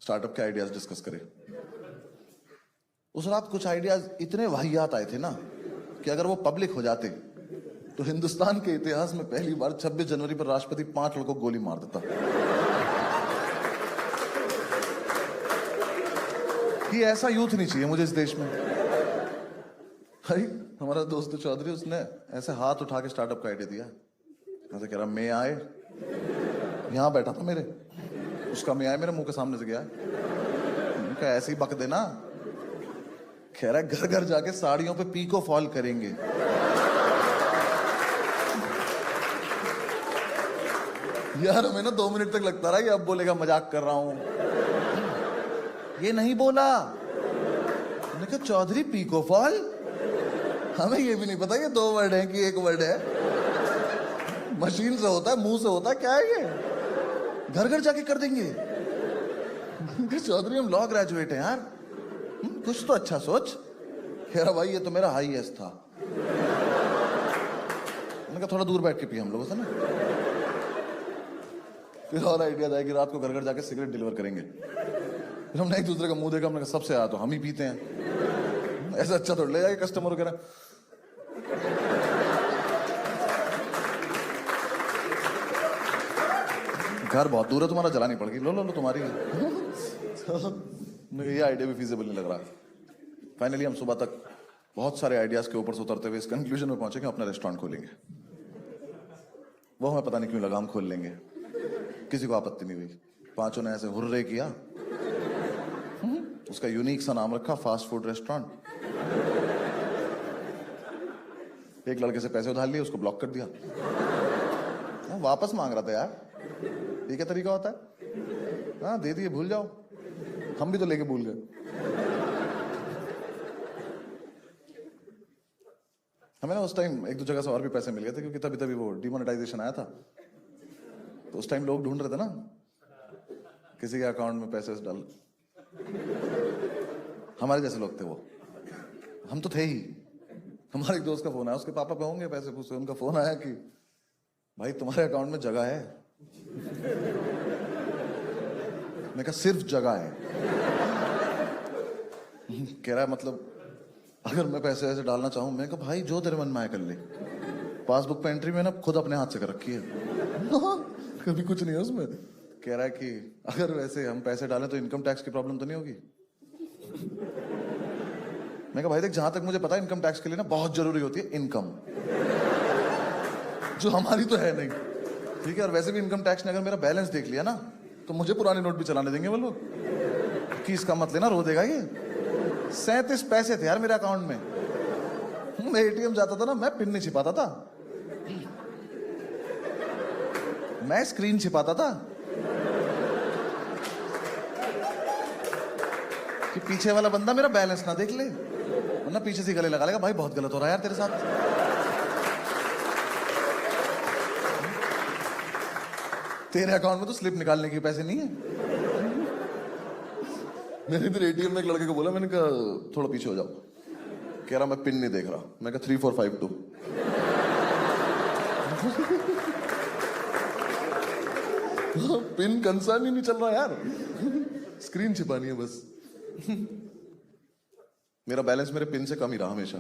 स्टार्टअप के आइडियाज डिस्कस करे। उस रात कुछ आइडियाज इतने वाहियात आए थे ना कि अगर वो पब्लिक हो जाते तो हिंदुस्तान के इतिहास में पहली बार 26 जनवरी पर राष्ट्रपति 5 लोगों को गोली मार देता। कि ऐसा यूथ नहीं चाहिए मुझे इस देश में। भाई हमारा दोस्त चौधरी, उसने ऐसे हाथ उठा के स्टार्टअप का आइडिया दिया। ऐसे कह रहा मैं आए, यहां बैठा था मेरे, उसका मैं आए मेरे मुंह के सामने से गया। उनका ऐसे ही बक देना। कह रहा घर घर जाके साड़ियों पे पीको फॉल करेंगे। यार हमें ना 2 मिनट तक लगता रहा कि अब बोलेगा मजाक कर रहा हूं। ये नहीं बोला। मैंने कहा चौधरी पीको फॉल, हमें ये भी नहीं पता ये 2 वर्ड है कि 1 वर्ड है। मशीन से होता है, मुंह से होता है, क्या है ये? घर घर जाके कर देंगे। चौधरी हम लॉ ग्रेजुएट हैं यार, कुछ तो अच्छा सोच। कह रहा भाई ये तो मेरा हाईएस्ट था। मैंने कहा थोड़ा दूर बैठ के पिए हम लोगों से ना। फिर और आइडिया था कि रात को घर घर जाके सिगरेट डिलीवर करेंगे। फिर हमने एक दूसरे का मुंह देखा, हमने कहा सबसे आया तो हम ही पीते हैं, ऐसा अच्छा थोड़ा ले जाएगा कस्टमर वगैरह। घर बहुत दूर है तुम्हारा, जलानी पड़ेगी, लो लो लो तुम्हारी। ये आइडिया भी फीजिबल नहीं लग रहा। फाइनली हम सुबह तक बहुत सारे आइडियाज के ऊपर से उतरते हुए इस कंक्लूजन में पहुंचे कि अपना रेस्टोरेंट खोलेंगे। वो हमें पता नहीं क्यों लगा हम खोल लेंगे, किसी को आपत्ति नहीं हुई। पांचों ने ऐसे हुर्रे किया। उसका यूनिक सा नाम रखा फास्ट फूड रेस्टोरेंट। एक लड़के से पैसे उधार लिए, उसको ब्लॉक कर दिया। वो वापस मांग रहा था यार, ये क्या तरीका होता है? हाँ दे दिए, भूल जाओ। हम भी तो लेके भूल गए। हमें ना उस टाइम 1-2 जगह से और भी पैसे मिल गए थे, क्योंकि तभी तभी वो डिमोनेटाइजेशन आया था। तो उस टाइम लोग ढूंढ रहे थे ना किसी के अकाउंट में पैसे डाल। हमारे जैसे लोग थे वो, हम तो थे ही। हमारे एक दोस्त का फोन आया, उसके पापा पे होंगे पैसे पूछे। उनका फोन आया कि भाई तुम्हारे अकाउंट में जगह है। मैं कहा सिर्फ जगह है? कह रहा है मतलब अगर मैं पैसे ऐसे डालना चाहूं? मैं कहा भाई जो तेरे मन में आए कर ले। पासबुक पे एंट्री में ना खुद अपने हाथ से कर रखी है। कभी कुछ नहीं है उसमें। कह रहा है कि अगर वैसे हम पैसे डालें तो इनकम टैक्स की प्रॉब्लम तो नहीं होगी? मैं कहा भाई देख, जहां तक मुझे पता है इनकम टैक्स के लिए ना बहुत जरूरी होती है इनकम, जो हमारी तो है नहीं। ठीक है, और वैसे भी इनकम टैक्स ने अगर मेरा बैलेंस देख लिया ना तो मुझे पुराने नोट भी चलाने देंगे वो लोग कि इसका मत लेना, रो देगा ये। 37 पैसे थे यार मेरे अकाउंट में। मैं एटीएम जाता था ना, मैं पिन नहीं छिपाता था, मैं स्क्रीन छिपाता था कि पीछे वाला बंदा मेरा बैलेंस ना देख ले, वरना पीछे से गले लगा लेगा भाई बहुत गलत हो रहा है यार तेरे साथ। तेरे अकाउंट में तो स्लिप निकालने के पैसे नहीं है। मैंने इधर एटीएम में एक लड़के को बोला, मैंने कहा थोड़ा पीछे हो जाओ। कह रहा मैं पिन नहीं देख रहा। मैं कहा 3452। पिन कंसर्न ही नहीं चल रहा यार, स्क्रीन छिपानी है बस। मेरा बैलेंस मेरे पिन से कम ही रहा हमेशा।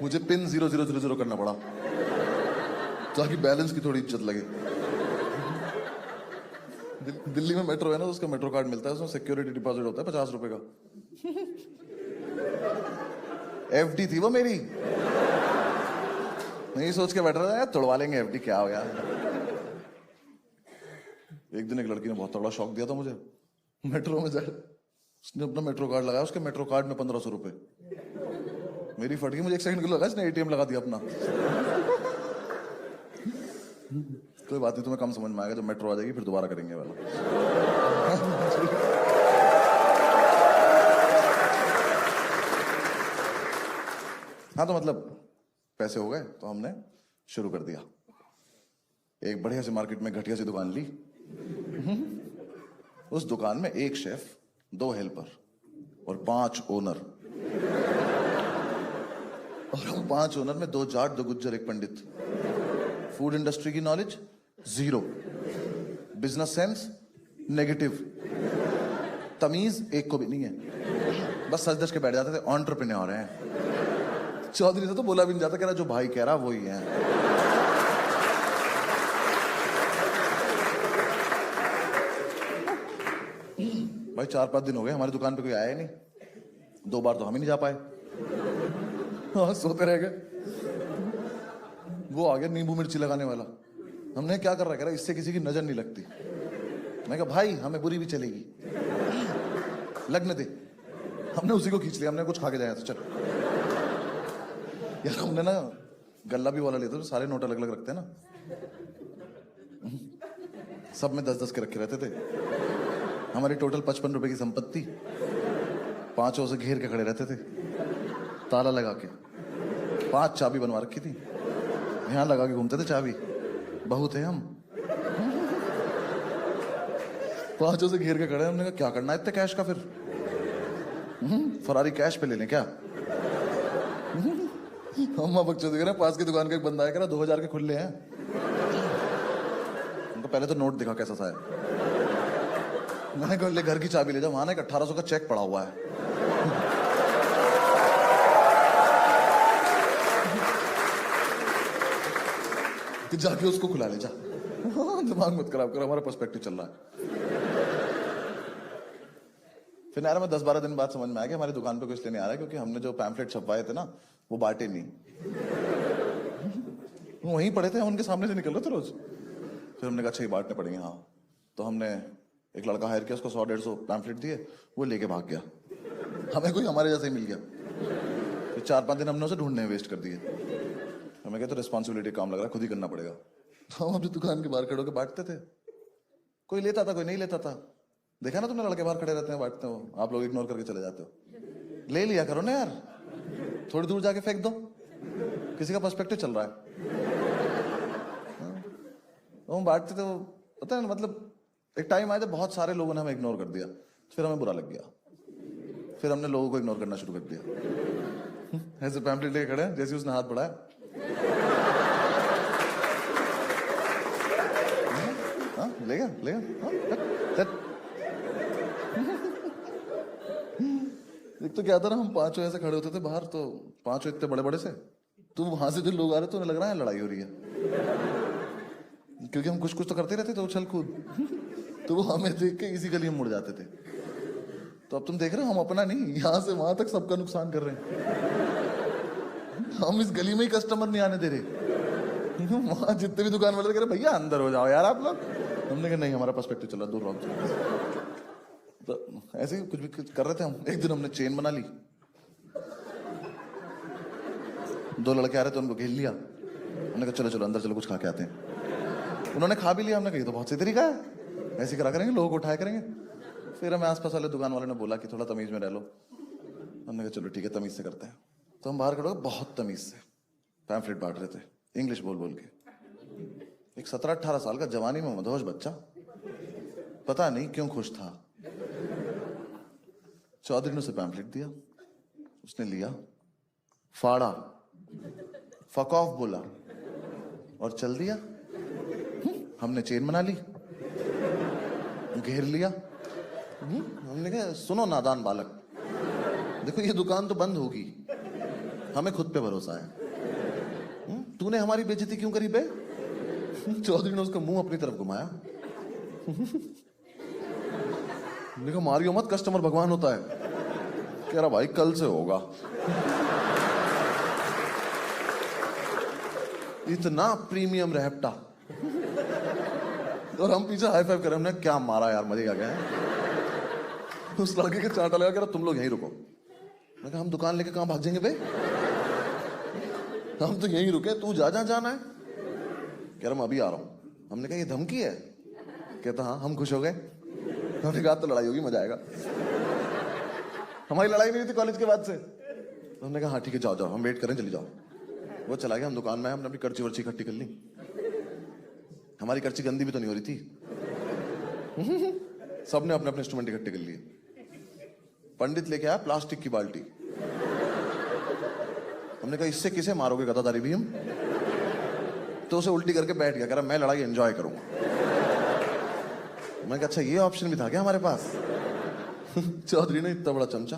मुझे पिन 0000 करना पड़ा ताकि बैलेंस की थोड़ी इज्जत लगे। दिल्ली में मेट्रो है ना, उसका मेट्रो कार्ड मिलता है, उसमें सिक्योरिटी डिपॉजिट होता है 50 रुपए का। एफडी थी वो मेरी। नहीं सोच के बैठ रहा था तोड़वा लेंगे एफडी, क्या हो यार। एक दिन एक लड़की ने बहुत तगड़ा शौक दिया था मुझे। मेट्रो में जाए, उसने अपना मेट्रो कार्ड लगाया, उसके मेट्रो कार्ड में 1500 रुपए। मेरी फट गई, मुझे 1 सेकंड के लिए लगा इसने एटीएम लगा दिया अपना। कोई बात नहीं, तुम्हें कम समझ में आएगा, जब मेट्रो आ जाएगी फिर दोबारा करेंगे वाला। हाँ तो मतलब पैसे हो गए तो हमने शुरू कर दिया। एक बढ़िया सी मार्केट में घटिया सी दुकान ली। उस दुकान में 1 शेफ, 2 हेल्पर और 5 ओनर। और हम 5 ओनर में 2 जाट, 2 गुज्जर, 1 पंडित। फूड इंडस्ट्री की नॉलेज 0, बिजनेस सेंस नेगेटिव, तमीज एक को भी नहीं है। बस सच धज के बैठ जाते थे, एंटरप्रेन्योर हैं। चौधरी से तो बोला भी नहीं जाता, कह रहा जो भाई कह रहा वही है। भाई 4-5 दिन हो गए हमारी दुकान पे कोई आया ही नहीं। 2 बार तो हम ही नहीं जा पाए। हाँ सोते रह गए। वो आ गया नींबू मिर्ची लगाने वाला। हमने क्या कर रहा है, कह रहा इससे किसी की नजर नहीं लगती। मैं कहा भाई हमें बुरी भी चलेगी, लगने दे। हमने उसी को खींच लिया, हमने कुछ खा के जाया तो चल। यार हमने ना गल्ला भी वाला लेते थे, सारे नोट अलग अलग रखते हैं ना, सब में 10-10 के रखे रहते थे। हमारी टोटल 55 रुपए की संपत्ति, 5 से घेर के खड़े रहते थे, ताला लगा के। 5 चाबी बनवा रखी थी, यहां लगा के घूमते थे चाबी। बहुत है हम। 5 से घेर के खड़े। हमने कहा क्या करना है इतने कैश का, फिर फरारी कैश पे ले लें क्या। अम्मा बच्चों देख रहे, पास की दुकान का एक बंदा है, कह रहा 2000 के खुले हैं। उनको पहले तो नोट दिखा कैसा सा है। मैंने कहा ले घर की चाबी ले जाओ, वहां ना 1800 का चेक पड़ा हुआ है। कि जाके उसको खुला ले जा। दिमाग मत खराब करो, हमारा पर्सपेक्टिव चल रहा है। फिर यार मैं 10-12 दिन बाद समझ में आया कि हमारी दुकान पे कुछ लेने आ रहा है, क्योंकि हमने जो पैम्फलेट छपवाए थे ना वो बांटे नहीं। वहीं पड़े थे, हम उनके सामने से निकल रहे थे रोज। फिर हमने कहा अच्छा ये बांटने पड़ेंगे। हाँ तो हमने एक लड़का हायर किया, उसको 100-150 पैम्फलेट दिए, वो लेके भाग गया। हमें कोई हमारे जैसा ही मिल गया। फिर 4-5 दिन हमने उसे ढूंढने वेस्ट कर दिए। हमें क्या तो रिस्पॉन्सिबिलिटी काम लग रहा है, खुद ही करना पड़ेगा। तो हम अपनी दुकान के बाहर खड़े होकर बांटते थे। कोई लेता था, कोई नहीं लेता था। देखा ना तुमने, लड़के बाहर खड़े रहते हैं बांटते हो, आप लोग इग्नोर करके चले जाते हो। ले लिया करो ना यार, थोड़ी दूर जाके फेंक दो, किसी का पर्सपेक्टिव चल रहा है। तो हम बांटते थे, पता है मतलब एक टाइम आया जब बहुत सारे लोगों ने हमें इग्नोर कर दिया, फिर हमें बुरा लग गया। फिर हमने लोगों को इग्नोर करना शुरू कर दिया। ऐसे पैम्फलेट लेके खड़े हैं, जैसे उसने हाथ बढ़ाया ले गया। एक तो क्या था ना, हम 5 ऐसे खड़े होते थे बाहर, तो 5 इतने बड़े बड़े से, तो वहां से जो लोग आ रहे थे उन्हें लग रहा है लड़ाई हो रही है, क्योंकि हम कुछ कुछ तो करते रहते थे उछल कूद। तो वो हमें देख के इसी गली में मुड़ जाते थे। तो अब तुम देख रहे हो, हम अपना नहीं, यहां से वहां तक सबका नुकसान कर रहे हैं। हम इस गली में ही कस्टमर नहीं आने दे रहे। वहां जितने भी दुकान वाले कह रहे भैया अंदर हो जाओ यार आप लोग। हमने कहा नहीं, हमारा पर्सपेक्टिव चल रहा, दूर रहो। तो ऐसे ही कुछ भी कर रहे थे हम। एक दिन हमने चेन बना ली, 2 लड़के आ रहे थे, उनको घेर लिया। हमने कहा चलो चलो अंदर चलो, कुछ खा के आते हैं। उन्होंने खा भी लिया। हमने कहा ये तो बहुत सही तरीका है, ऐसे करा करेंगे, लोगों को उठाया करेंगे। फिर हमें आसपास वाले दुकान वाले ने बोला कि थोड़ा तमीज में रह लो। हमने कहा चलो ठीक है, तमीज से करते हैं। तो हम बाहर खड़े हो, बहुत तमीज से पैम्फलेट बांट रहे थे, इंग्लिश बोल बोल के। एक 17-18 साल का जवानी में मदहोश बच्चा पता नहीं क्यों खुश था। चौधरी ने उसे पैम्फलेट दिया, उसने लिया, फाड़ा, फक ऑफ बोला और चल दिया। हमने चेन बना ली, घेर लिया। हमने कहा सुनो नादान बालक, देखो ये दुकान तो बंद होगी, हमें खुद पे भरोसा है। तूने हमारी बेइज्जती क्यों करी बे? चौधरी ने उसका मुंह अपनी तरफ घुमाया। देखो मारियो मत, कस्टमर भगवान होता है। कह रहा भाई कल से होगा। इतना प्रीमियम रहपटा, और हम पीछे हाई फाइव कर रहे हैं। हमने क्या मारा यार, मजे आ गए। उस लड़के के चांटा लगा, कह रहा तुम लोग यहीं रुको। मैं कहा हम दुकान लेके कहां भाग जाएंगे बे, हम तो यहीं रुके, तू जा जहां जाना है। कह रहा मैं अभी आ रहा हूं। हमने कहा ये धमकी है? कहता हाँ। हम खुश हो गए। हमने कहा तो लड़ाई होगी, मजा आएगा। हमारी लड़ाई नहीं हुई थी कॉलेज के बाद से। तो हमने कहा हाँ ठीक है, जाओ जाओ, हम वेट करें, चली जाओ। वो चला गया, हम दुकान में, हमने अपनी कर्ची वर्ची इकट्ठी कर ली। हमारी कर्ची गंदी भी तो नहीं हो रही थी। सबने अपने अपने इंस्ट्रूमेंट इकट्ठे कर लिए। पंडित लेके आया प्लास्टिक की बाल्टी। हमने कहा इससे किसे मारोगे गदादारी भी हम? तो उसे उल्टी करके बैठ गया, कह रहा मैं लड़ाई एंजॉय करूंगा। मैं कहा अच्छा ये ऑप्शन भी था क्या हमारे पास? चौधरी ने इतना बड़ा चमचा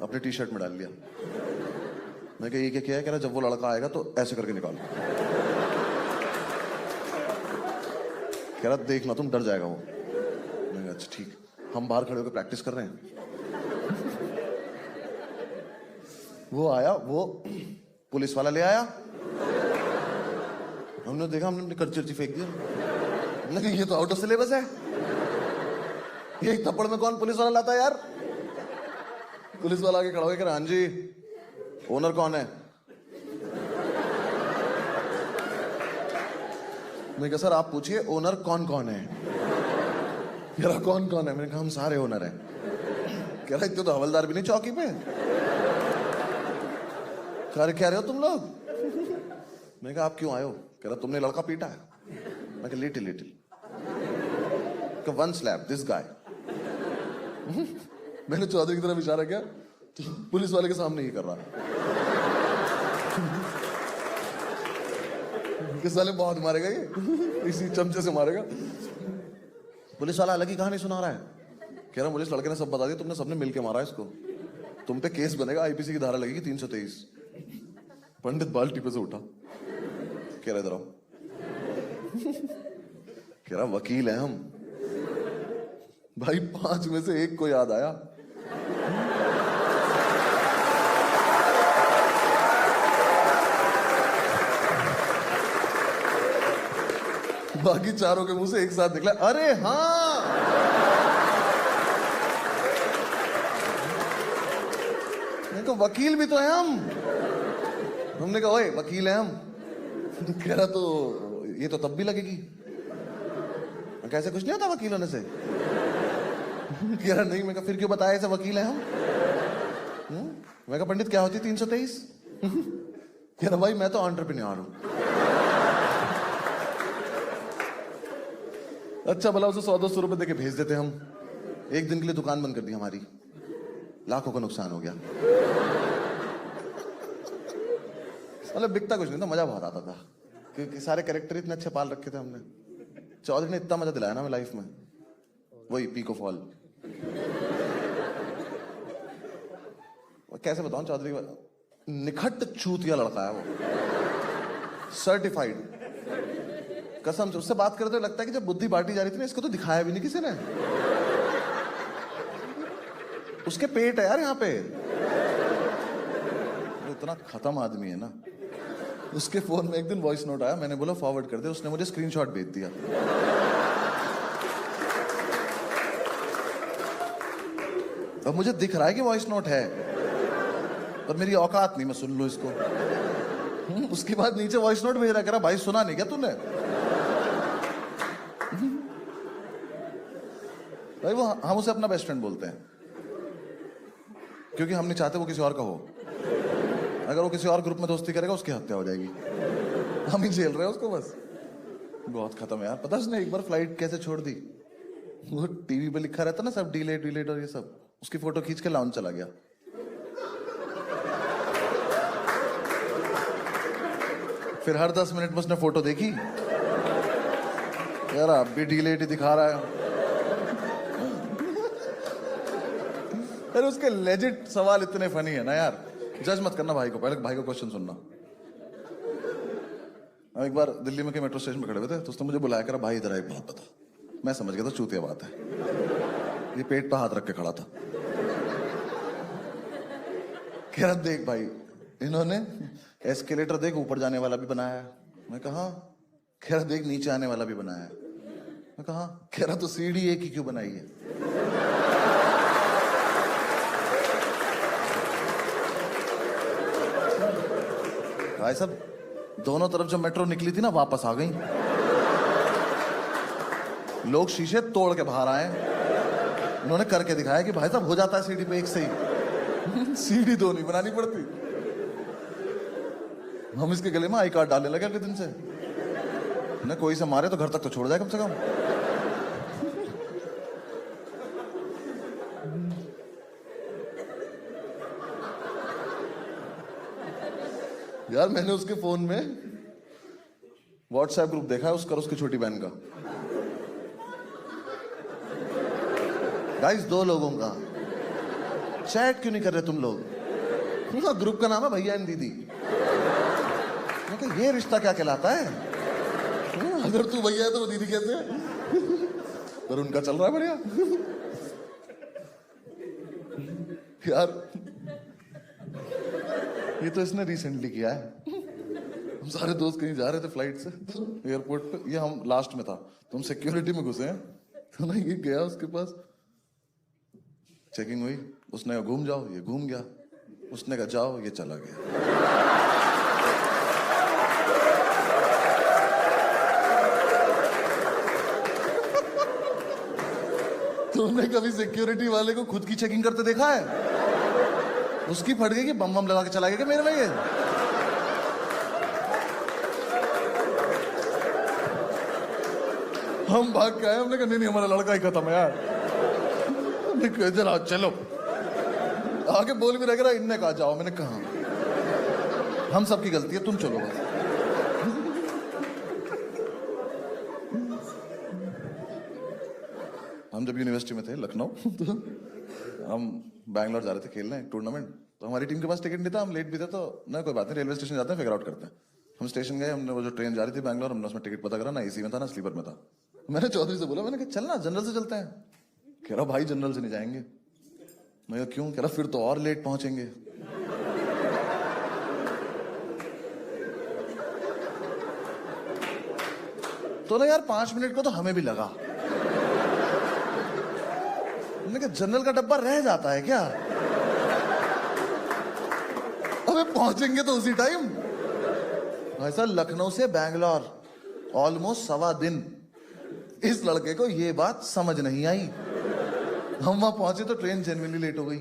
अपने टी शर्ट में डाल लिया। मैं कहा ये क्या है? कह रहा जब वो लड़का आएगा तो ऐसे करके निकालो। कह रहा देखना तुम, डर जाएगा वो। मैं कहा अच्छा ठीक। हम बाहर खड़े होकर प्रैक्टिस कर रहे हैं। वो आया, वो पुलिस वाला ले आया। हमने देखा, हमने अपनी कर्ची फेंक दिया। लेकिन ये तो आउट ऑफ सिलेबस है, ये एक थप्पड़ में कौन पुलिस वाला लाता है यार? पुलिस वाला आगे खड़ा हो गया, हाँ जी ओनर कौन है? मैं कहा सर आप पूछिए ओनर कौन कौन है। कह रहा कौन कौन है? मैंने कहा हम सारे ओनर हैं। कह रहा इतने तो हवलदार भी नहीं चौकी पे। क्या रहे हो तुम लोग? मैंने कहा आप क्यों आए हो? कह रहा तुमने लड़का पीटा है। मैं कहा little little. One slap this guy. मैंने चौधरी की तरफ इशारा किया, पुलिस वाले के सामने ही कर रहा है। किस वाले बहुत मारेगा ये, इसी चमचे से मारेगा। पुलिस वाला अलग ही कहानी सुना रहा है। कह रहा पुलिस लड़के ने सब बता दिया, तुमने सबने मिलके मारा है इसको, तुम पे केस बनेगा, आईपीसी की धारा लगेगी 323। पंडित बाल्टी पे से उठा, कह रहा इधर आओ। कह रहा वकील है हम। भाई 5 में से 1 को याद आया। बाकी चारों के मुंह से एक साथ निकला अरे हाँ। नहीं तो वकील भी तो है हम। हमने कहा ओए वकील है हम। कह रहा तो ये तो तब भी लगेगी। कैसे कुछ नहीं होता वकील होने से? कह रहा नहीं। मैं कहा फिर क्यों बताया ऐसे वकील है हम? मैं कहा पंडित क्या होती 323? कह रहा भाई मैं तो एंटरप्रेन्योर हूं। अच्छा भला उसे 100-200 रुपए देके भेज देते हम। एक दिन के लिए दुकान बंद कर दी हमारी, लाखों का नुकसान हो गया। मतलब बिकता कुछ नहीं था, मजा बहुत आता था क्योंकि सारे कैरेक्टर इतने अच्छे पाल रखे थे हमने। चौधरी ने इतना मजा दिलाया ना मैं लाइफ में, वही पीको फॉल। कैसे बताऊं चौधरी, निखट चूतिया लड़का है वो, सर्टिफाइड। कसम से उससे बात करते लगता है कि जब बुद्धि बांटी जा रही थी ना, इसको तो दिखाया भी नहीं किसी ने। उसके पेट है यार यहाँ पे। इतना खत्म आदमी है ना। उसके फोन में एक दिन वॉइस नोट आया, मैंने बोला फॉरवर्ड कर दे, उसने मुझे स्क्रीनशॉट भेज दिया। अब मुझे दिख रहा है कि वॉइस नोट है, पर मेरी औकात नहीं मैं सुन लूं इसको। उसके बाद नीचे वॉइस नोट भेज रहा, कह रहा भाई सुना नहीं क्या तूने? भाई वो हम उसे अपना बेस्ट फ्रेंड बोलते हैं क्योंकि हम नहीं चाहते वो किसी और का हो। अगर वो किसी और ग्रुप में दोस्ती करेगा उसकी हत्या हो जाएगी। हम ही झेल रहे हैं उसको बस। बहुत खत्म है यार। पता है उसने एक बार फ्लाइट कैसे छोड़ दी? वो टीवी पे लिखा रहता ना सब डिलेट डिलेट और ये सब, उसकी फोटो खींच के लाउंज चला गया। फिर हर 10 मिनट में उसने फोटो देखी, यार अब भी डिलेट ही दिखा रहा है। अरे उसके लेजिट सवाल इतने फनी है ना यार। जज मत करना भाई को, पहले भाई को क्वेश्चन सुनना। हम एक बार दिल्ली में के मेट्रो स्टेशन पे खड़े हुए थे, तो उसने मुझे बुलाया, करा भाई इधर एक बात बता। मैं समझ गया था चूतिया बात है, ये पेट पे हाथ रख के खड़ा था। कह रहा देख भाई, इन्होंने एस्केलेटर देख ऊपर जाने वाला भी बनाया है। मैं कहा, कह रहा देख नीचे आने वाला भी बनाया है। मैं कहा, कह रहा तो सीढ़ी एक ही क्यों बनाई है? भाई साहब दोनों तरफ जब मेट्रो निकली थी ना, वापस आ गई। लोग शीशे तोड़ के बाहर आए, उन्होंने करके दिखाया कि भाई साहब हो जाता है सीढ़ी पे एक से ही। सीढ़ी दो नहीं बनानी पड़ती। हम इसके गले में आई कार्ड डालने लगे अगले दिन से। न कोई से मारे तो घर तक तो छोड़ जाए कम से कम। यार मैंने उसके फोन में व्हाट्सएप ग्रुप देखा है उसका, उसकी छोटी बहन का। गाइस 2 लोगों का चैट क्यों नहीं कर रहे तुम लोग? ग्रुप का नाम है भैया एंड दीदी। ये रिश्ता क्या कहलाता है? अगर तू भैया है तो वो दीदी कैसे है? पर उनका चल रहा है बढ़िया। यार ये तो इसने रिसेंटली किया है। हम सारे दोस्त कहीं जा रहे थे फ्लाइट से एयरपोर्ट पे, ये हम लास्ट में था, तो हम सिक्योरिटी में घुसे हैं। तो ना ये गया उसके पास, चेकिंग हुई, उसने कहा घूम जाओ, ये घूम गया। उसने कहा जाओ, ये चला गया। तुमने कभी सिक्योरिटी वाले को खुद की चेकिंग करते देखा है? उसकी फट गई कि बम बम लगा के चला गया मेरे में ये। हम भाग के आए, हमने कहा नहीं हमारा लड़का ही खत्म है यार। जरा चलो, आगे बोल भी रहा, इनने कहा जाओ, मैंने कहा हम सबकी गलती है, तुम चलो बस। हम जब यूनिवर्सिटी में थे लखनऊ, तो हम बैंगलोर जा रहे थे खेलने टूर्नामेंट। तो हमारी टीम के पास टिकट नहीं था, हम लेट भी थे, तो ना कोई बात नहीं, रेलवे स्टेशन जाते हैं फिगर आउट करते हैं। हम स्टेशन गए, हमने वो जो ट्रेन जा रही थी बैंगलोर, हमने उसमें टिकट पता करा, ना एसी में था ना स्लीपर में था। मैंने चौधरी से बोला, मैंने कहा चलना जनरल से चलते हैं। कह रहा भाई जनरल से नहीं जाएंगे। मैं कहा क्यों? कह रहा फिर तो और लेट पहुंचेंगे। तो ना यार 5 मिनट को तो हमें भी लगा। मैंने कहा जनरल का डब्बा रह जाता है क्या? अबे पहुंचेंगे तो उसी टाइम। ऐसा लखनऊ से बैंगलोर ऑलमोस्ट 1.25 दिन। इस लड़के को ये बात समझ नहीं आई। हम वहां पहुंचे तो ट्रेन जेन्युइनली लेट हो गई।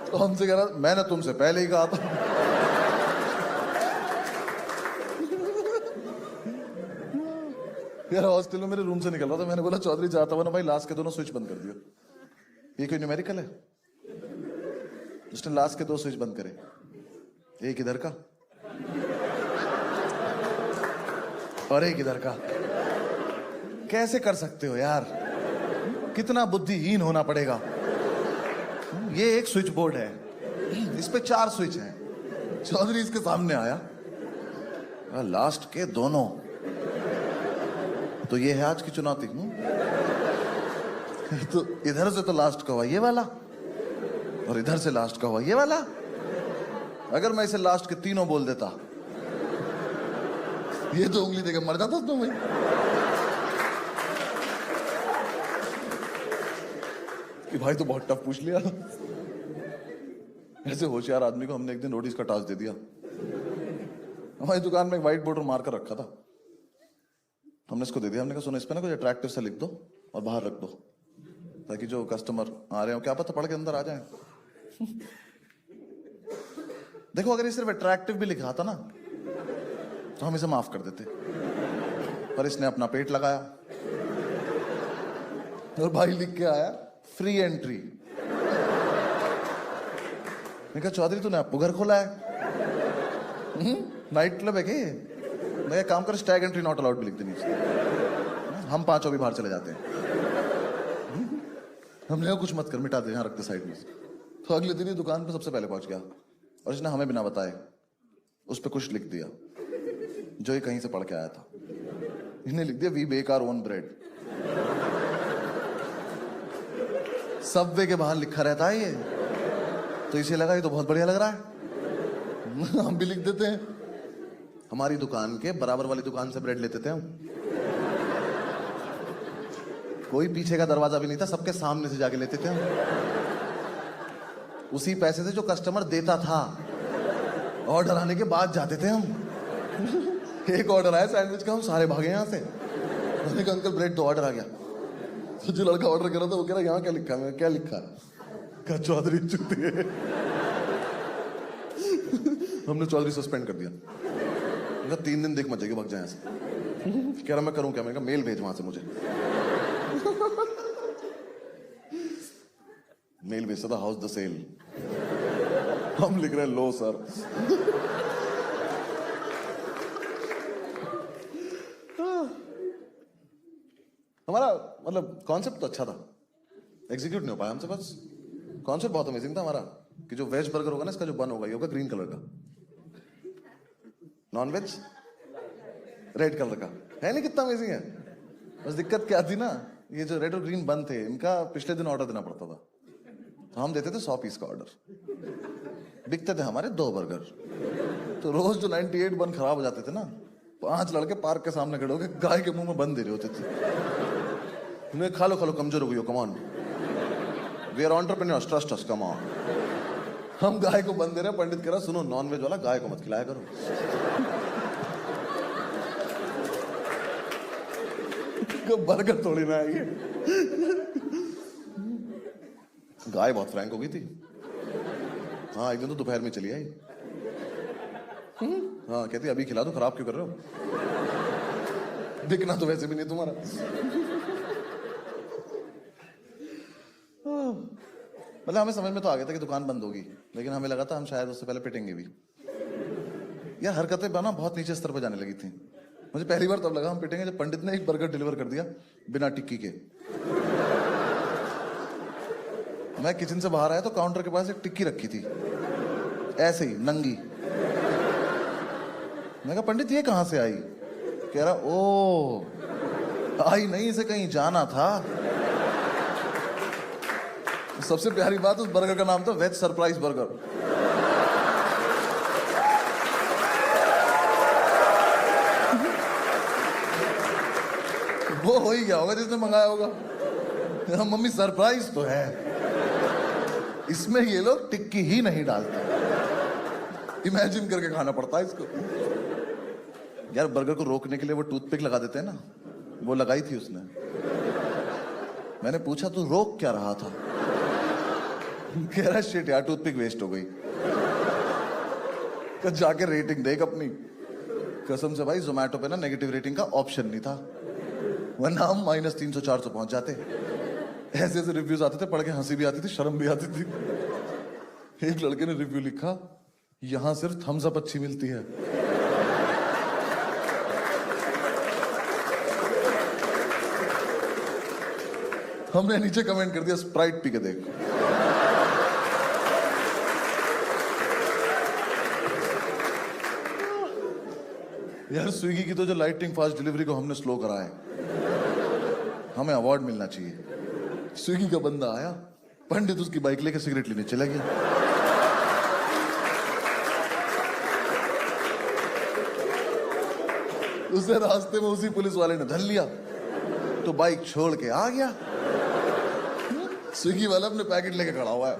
तो हमसे कह रहा मैंने तुमसे पहले ही कहा था। यार हॉस्टल में मेरे रूम से निकल रहा था, मैंने बोला चौधरी जाता हुआ ना भाई लास्ट के दोनों स्विच बंद कर दियो। ये कोई न्यूमेरिकल है? उसने लास्ट के 2 स्विच बंद करे, एक इधर का और एक इधर का। कैसे कर सकते हो यार? कितना बुद्धिहीन होना पड़ेगा। ये एक स्विच बोर्ड है, इस पे 4 स्विच हैं। चौधरी इसके सामने आया, लास्ट के दोनों। तो ये है आज की चुनौती। तो इधर से तो लास्ट का हुआ ये वाला, और इधर से लास्ट का हुआ ये वाला। अगर मैं इसे लास्ट के तीनों बोल देता, ये तो उंगली देकर मर जाता तो भाई। कि भाई तो बहुत टफ पूछ लिया। ऐसे होशियार आदमी को हमने एक दिन नोटिस का टास्क दे दिया। हमारी दुकान में एक व्हाइट बोर्ड मार्कर रखा था, हमने इसको दे दिया। हमने कहा सुनो इस पे ना कुछ अट्रैक्टिव से लिख दो और बाहर रख दो, ताकि जो कस्टमर आ रहे हो क्या पता पढ़ के अंदर आ जाए। देखो अगर ये सिर्फ अट्रैक्टिव भी लिखा था ना, तो हम इसे माफ कर देते, पर इसने अपना पेट लगाया और भाई लिख के आया फ्री एंट्री। मैं कहा चौधरी तूने आपको घर खोला है, नाइट क्लब है क्या? मैं काम कर स्टैग एंट्री नॉट अलाउड भी लिख देनी चाहिए, हम पांचों भी बाहर चले जाते हैं। हमने कुछ मत कर, मिटा दे, यहाँ रखते साइड में। तो अगले दिन ही दुकान पे सबसे पहले पहुंच गया और इसने हमें बिना बताए उस पर कुछ लिख दिया जो ये कहीं से पढ़ के आया था। इसने लिख दिया we bake our own bread. Subway के बाहर लिखा रहता है ये, तो इसे लगा ये तो बहुत बढ़िया लग रहा है, हम भी लिख देते हैं। हमारी दुकान के बराबर वाली दुकान से ब्रेड लेते थे हम, कोई पीछे का दरवाजा भी नहीं था, सबके सामने से जाके लेते थे हम, उसी पैसे से जो कस्टमर देता था। ऑर्डर आने के बाद जाते थे हम। एक ऑर्डर आया सैंडविच का, हम सारे भागे यहाँ से। मैंने कहा अंकल ब्रेड, तो ऑर्डर आ गया। तो जो लड़का ऑर्डर कर रहा था वो कह रहा यहाँ क्या लिखा है? मैं क्या लिखा है? कहा चौधरी चुते। हमने चौधरी सस्पेंड कर दिया। मैं 3 दिन देख मत जाएगी, भाग जाए ऐसे। कह रहा मैं करूं क्या? मैंने कहा मेल भेज वहां से मुझे। मेल भेजता था हाउस द सेल, हम लिख रहे हैं लो सर। हमारा मतलब कॉन्सेप्ट तो अच्छा था, एग्जीक्यूट नहीं हो पाया हमसे। बस कॉन्सेप्ट बहुत अमेजिंग था हमारा कि जो वेज बर्गर होगा ना, इसका जो बन होगा ये होगा ग्रीन कलर का, नॉन वेज रेड कलर का। है नहीं कितना अमेजिंग है? बस दिक्कत क्या थी ना, ये जो रेड और ग्रीन बन थे इनका पिछले दिन ऑर्डर देना पड़ता था, तो हम देते थे 100 पीस का ऑर्डर, बिकते थे हमारे 2 बर्गर। तो रोज जो 98 बन खराब हो जाते थे ना, 5 लड़के पार्क के सामने खड़े होकर गाय के मुंह में बन दे रहे होते थे। उन्हें खा लो कमजोर हो गई हो, come on, we are entrepreneurs, trust us, come on. हम गाय को बन दे रहे हैं, पंडित कह रहा सुनो नॉन वेज वाला गाय को मत खिलाया करो। बर्गर थोड़ी ना है ये। गाय बहुत फ्रैंक हो गई थी। हाँ एक दिन तो दोपहर में चली आई। हाँ कहती अभी खिला दो, खराब क्यों कर रहे हो? दिखना तो वैसे भी नहीं तुम्हारा। मतलब हमें समझ में तो आ गया था कि दुकान बंद होगी, लेकिन हमें लगा था हम शायद उससे पहले पिटेंगे भी। यार हरकतें बना बहुत नीचे स्तर पर जाने लगी थी। मुझे पहली बार तब लगा हम पिटेंगे जब पंडित ने एक बर्गर डिलीवर कर दिया बिना टिक्की के। मैं किचन से बाहर आया तो काउंटर के पास एक टिक्की रखी थी, ऐसे ही नंगी। मैं कहा पंडित ये कहां से आई? कह रहा ओ आई नहीं, इसे कहीं जाना था। सबसे प्यारी बात, उस बर्गर का नाम था वेज सरप्राइज बर्गर। वो हो ही गया होगा जिसने मंगाया होगा। मम्मी सरप्राइज तो है, इसमें ये लोग टिक्की ही नहीं डालते। इमेजिन करके खाना पड़ता है इसको। यार बर्गर को रोकने के लिए वो टूथपिक लगा देते हैं ना, वो लगाई थी उसने। मैंने पूछा तू रोक क्या रहा था? कह रहा शिट यार टूथपिक वेस्ट हो गई। जाके रेटिंग देख अपनी। कसम से भाई जोमेटो पे ना नेगेटिव रेटिंग का ऑप्शन नहीं था, वरना हम -300-400 पहुंच जाते। ऐसे ऐसे रिव्यूज आते थे, पढ़ के हंसी भी आती थी, शर्म भी आती थी। एक लड़के ने रिव्यू लिखा, यहां सिर्फ थम्स अप अच्छी मिलती है। हमने नीचे कमेंट कर दिया स्प्राइट पी के देख। यार स्विगी की तो जो लाइटिंग फास्ट डिलीवरी को हमने स्लो करा है, हमें अवार्ड मिलना चाहिए। स्विगी का बंदा आया, पंडित उसकी बाइक लेके सिगरेट लेने चला गया। उसे रास्ते में उसी पुलिस वाले ने धर लिया, तो बाइक छोड़ के आ गया। स्विगी वाला अपने पैकेट लेके खड़ा हुआ है,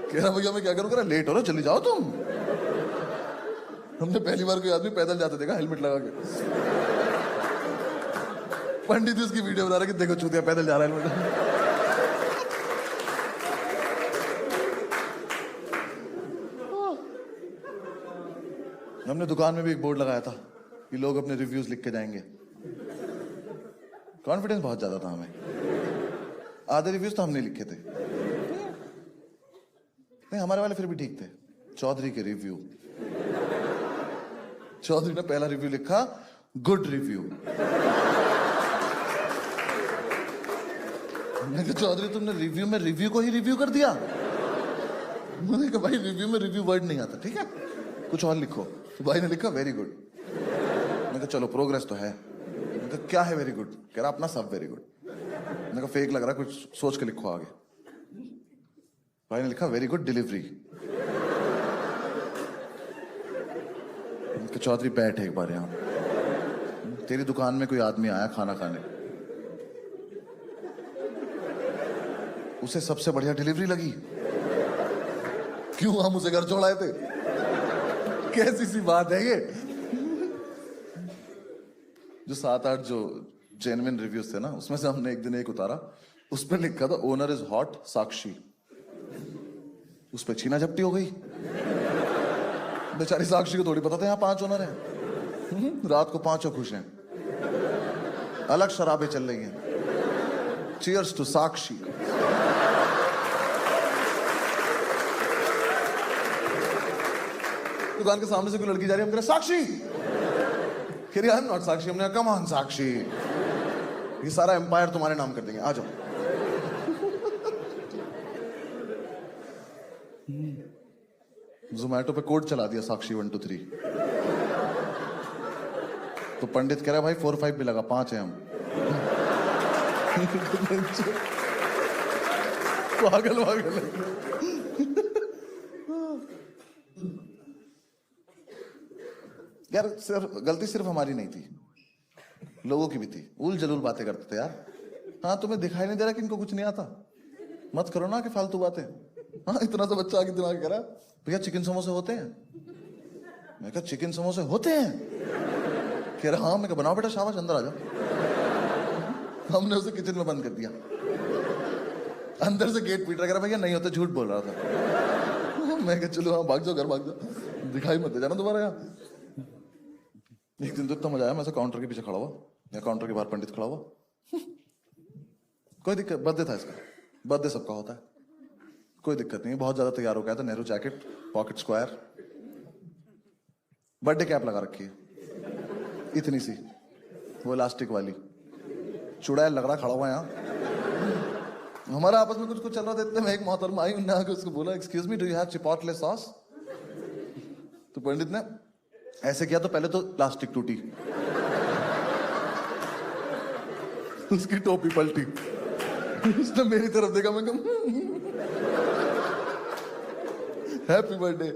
कह रहा भैया मैं क्या करूं? कह रहा लेट हो रहा, चली जाओ तुम। हमने पहली बार कोई आदमी पैदल जाते देखा हेलमेट लगा के। पंडित उसकी वीडियो बना रहा कि देखो चूतिया पैदल जा रहा है हेलमेट। हमने दुकान में भी एक बोर्ड लगाया था कि लोग अपने रिव्यूज लिख के जाएंगे। कॉन्फिडेंस बहुत ज्यादा था हमें। आधे रिव्यूज तो हमने लिखे थे। नहीं, हमारे वाले फिर भी ठीक थे। चौधरी के रिव्यू, चौधरी ने पहला रिव्यू लिखा गुड रिव्यू। मैंने कहा चौधरी तुमने रिव्यू में रिव्यू को ही रिव्यू कर दिया। मैंने कहा भाई रिव्यू में रिव्यू वर्ड नहीं आता, ठीक है कुछ और लिखो। तो भाई ने लिखा वेरी गुड। मैंने कहा चलो प्रोग्रेस तो है। मैंने कहा क्या है वेरी गुड? कह रहा अपना सब वेरी गुड। मैंने कहा फेक लग रहा, कुछ सोच के लिखो आगे। भाई ने लिखा वेरी गुड डिलीवरी। चौधरी बैठ एक बार यहां, तेरी दुकान में कोई आदमी आया खाना खाने, उसे सबसे बढ़िया डिलीवरी लगी, क्यों हम उसे घर छोड़ाए थे? कैसी सी बात है ये? जो 7-8 जो जेन्युइन रिव्यूज थे ना, उसमें से हमने एक दिन एक उतारा, उस पर लिखा था ओनर इज हॉट साक्षी। उस पर छीना झपटी हो गई। बेचारी साक्षी को थोड़ी पता था यहाँ 5 ओनर हैं। रात को 5 खुश हैं, अलग शराबें चल रही हैं। चीयर्स टू साक्षी। दुकान के सामने से कोई लड़की जा रही है, हम कह रहे साक्षी, कह रही आई एम नॉट साक्षी। हमने कम ऑन साक्षी, ये सारा एम्पायर तुम्हारे नाम कर देंगे, आ जाओ। जोमैटो पे कोड चला दिया साक्षी 1 2 3। तो पंडित कह रहा है भाई 4 5 भी लगा, 5 है हम। पागल पागल। यार गलती सिर्फ हमारी नहीं थी, लोगों की भी थी। उल जलूल बातें करते थे यार। हाँ तुम्हें दिखाई नहीं दे रहा कि इनको कुछ नहीं आता? मत करो ना कि फालतू बातें। हाँ इतना सा बच्चा आगे दिमाग कह रहा भैया चिकन समोसे होते हैं। मैं कहा चिकन समोसे होते हैं? कह रहा हाँ। मैं कहा बनाओ बेटा, शाबाश अंदर आ जाओ। हमने उसे किचन में बंद कर दिया। अंदर से गेट पीट रहा, कह रहा भैया नहीं होता, झूठ बोल रहा था। मैं कहा चलो हाँ भाग जाओ, घर भाग जाओ, दिखाई मत दे जाना दोबारा यहाँ। एक दिन तो इतना मजा आया, मैं काउंटर के पीछे खड़ा हुआ या काउंटर के बाहर पंडित खड़ा हुआ। कोई दिक्कत, बर्थडे था इसका, बर्थडे सबका होता है, कोई दिक्कत नहीं। बहुत ज्यादा तैयार हो गया था, Nehru jacket, pocket square, birthday cap लगा रखी है इतनी सी, वो इलास्टिक वाली, चुड़ैल लग रहा खड़ा हुआ यहाँ। हमारा आपस में कुछ चल रहा था, इतने में एक मोहतरमा आई, उन्होंने आके उसको बोला excuse me do you have chipotle sauce? तो पंडित ने ऐसे किया तो पहले तो प्लास्टिक टूटी, उसकी टोपी पलटी, उसने मेरी तरफ देखा, मैं कहा हैप्पी बर्थडे।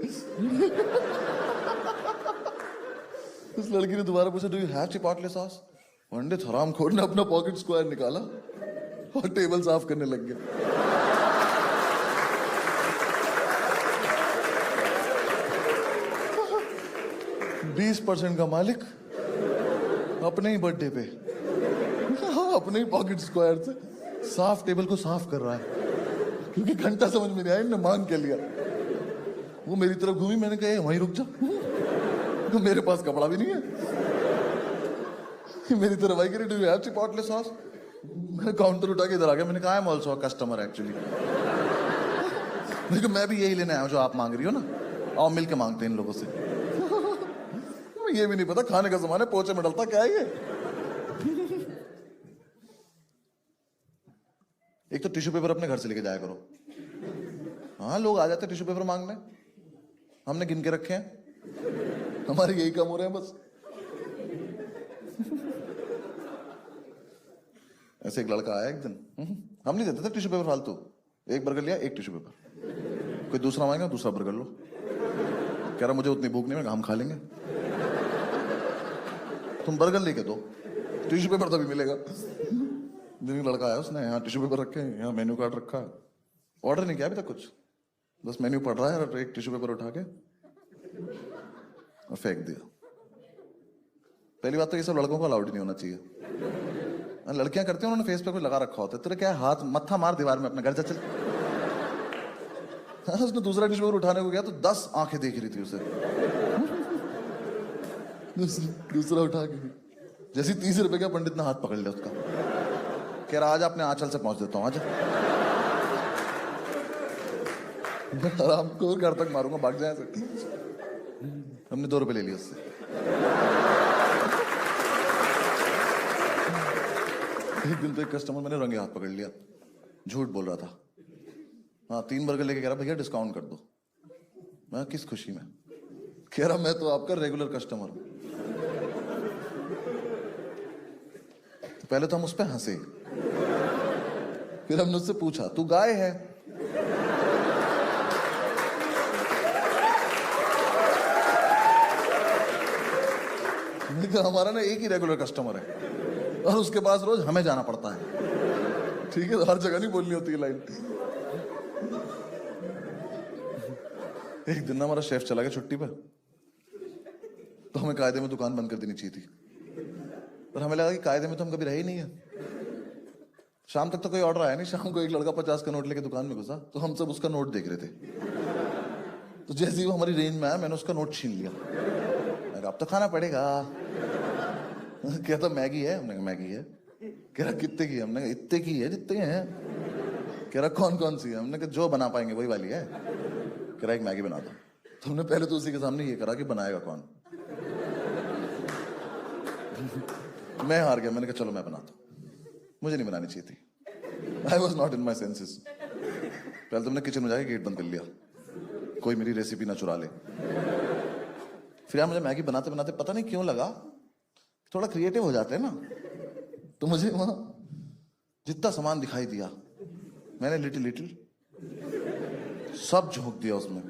उस लड़की ने दोबारा पूछा do you have chipotle sauce? पंडित हरामखोर ने अपना पॉकेट स्क्वायर निकाला और टेबल साफ करने लग गया। 20% का मालिक अपने ही बर्थडे पे अपने ही पॉकेट स्क्वायर से साफ टेबल को साफ कर रहा है, क्योंकि घंटा समझ में नहीं आया, इन्होंने मांग के लिया। वो मेरी तरफ घूमी, मैंने कहा वहीं रुक जा, तो मेरे पास कपड़ा भी नहीं है। मेरी तरफ आई, do you have chipotle sauce? मैंने काउंटर उठा के इधर आ गया, मैंने कहा I am also a customer actually. मैं भी यही लेने आया हूं जो आप मांग रही हो ना, आओ मिल के मांगते हैं इन लोगों से। ये भी नहीं पता खाने का सामान है, पोचे में डलता क्या है ये। एक तो टिश्यू पेपर अपने घर से लेके जाया करो। हाँ लोग आ जाते टिश्यू पेपर मांगने, हमने गिन के रखे हैं, हमारे यही काम हो रहे हैं बस। ऐसे एक लड़का आया एक दिन, हम नहीं देते थे टिश्यू पेपर फालतू, एक बर्गर लिया, एक टिश्यू पेपर, कोई दूसरा मांगेगा दूसरा बर्गर लो। कह रहा मुझे उतनी भूख नहीं, मैं हम खा लेंगे, तुम बर्गर लेके दो, टिश्यू पेपर तभी मिलेगा। दिन लड़का आया, उसने यहाँ टिश्यू पेपर रखे हैं, यहाँ मेन्यू कार्ड रखा है, ऑर्डर नहीं किया अभी तक कुछ, बस मेन्यू पढ़ रहा है और एक टिश्यू पेपर उठा के और फेंक दिया। पहली बात तो ये सब लड़कों को अलाउड नहीं होना चाहिए, लड़कियां करती हैं, उन्होंने फेस पे कोई लगा रखा होता है, तेरे क्या हाथ मत्था मार दीवार में, अपने घर जा चल। हाँ, उसने दूसरा टिश्यू पेपर उठाने को गया तो 10 आंखें देख रही थी उसे। दूसरा उठा के जैसे 30 रुपए का पंडित ने हाथ पकड़ लिया उसका, कह रहा आज अपने आंचल से पहुंच देता हूं आज। आराम को घर तक मारूंगा, भाग जाए। हमने 2 रुपए ले लिए उससे। एक दिन तो एक कस्टमर मैंने रंगे हाथ पकड़ लिया, झूठ बोल रहा था। हाँ 3 बर्गर लेके कह रहा भैया डिस्काउंट कर दो। मैं किस खुशी में? कह रहा मैं तो आपका रेगुलर कस्टमर हूं। तो पहले तो हम उस पर हंसे, फिर हमने उससे पूछा तू गाय है? हमारा ना एक ही रेगुलर कस्टमर है और उसके पास रोज हमें जाना पड़ता है। ठीक है, तो हर जगह नहीं बोलनी होती है लाइन। एक दिन ना हमारा शेफ चला गया छुट्टी पर, तो हमें कायदे में दुकान बंद कर देनी चाहिए थी, पर हमें लगा कि कायदे में तो हम कभी रहे ही नहीं है। शाम तक तो कोई ऑर्डर आया नहीं। शाम को एक लड़का 50 का नोट लेके दुकान में घुसा, तो हम सब उसका नोट देख रहे थे। तो जैसे ही वो हमारी रेंज में आया, मैंने उसका नोट छीन लिया। मैं कहा अब तो खाना पड़ेगा। कहता मैगी है? हमने कहा मैगी है। कह रहा कितने की है? हमने कहा इतने की है जितने हैं। कह रहा कौन कौन सी है? हमने कहा जो बना पाएंगे वही वाली है। कह रहा एक मैगी बना दो। तो हमने पहले तो उसी के सामने ये करा कि बनाएगा कौन। मैं हार गया, मैंने कहा चलो मैं बनाता हूं। मुझे नहीं बनानी चाहिए थी। I was not in my senses. पहले तो मैंने किचन में जाके गेट बंद कर लिया, कोई मेरी रेसिपी ना चुरा ले। फिर यार मुझे मैगी बनाते बनाते पता नहीं क्यों लगा थोड़ा क्रिएटिव हो जाते हैं ना, तो मुझे वहां जितना सामान दिखाई दिया मैंने लिटिल लिटिल सब झोंक दिया उसमें।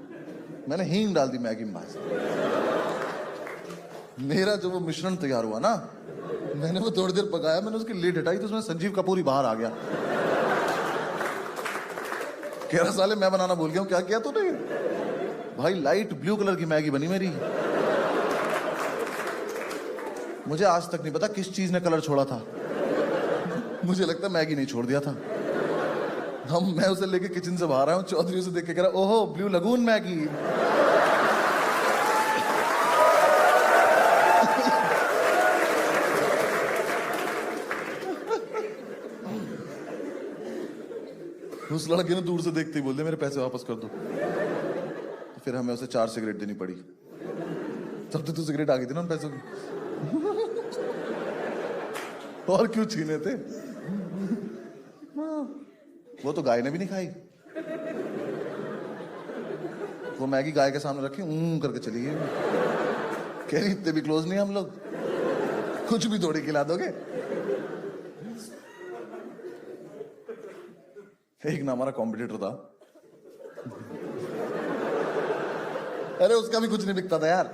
मैंने हींग डाल दी मैगी में भाई। मेरा जो वो मिश्रण तैयार हुआ ना, मैंने वो थोड़ी देर पकाया, मैंने उसकी लिड हटाई तो उसमें संजीव कपूर ही बाहर आ गया। कह रहा साले मैं बनाना भूल गया हूं, क्या किया तूने? भाई लाइट ब्लू कलर की मैगी बनी मेरी। मुझे आज तक नहीं पता किस चीज ने कलर छोड़ा था। मुझे लगता मैगी नहीं छोड़ दिया था। मैं उसे लेके किचन से बाहर आया हूं, चौधरी उसे देख के कह रहा ओहो ब्लू लगून मैगी। उस लड़के ने दूर से देखते ही बोल दिया मेरे पैसे वापस कर दो। तो फिर हमें उसे 4 सिगरेट देनी पड़ी। तब तो सिगरेट आ गई थी ना उन पैसों की। और क्यों छीने थे? वो तो गाय ने भी नहीं खाई। वो मैगी गाय के सामने रखी करके चली गई। कह रही इतने भी क्लोज नहीं हम लोग, कुछ भी थोड़ी खिला दोगे। एक ना हमारा कॉम्पिटिटर था, अरे उसका भी कुछ नहीं बिकता था यार।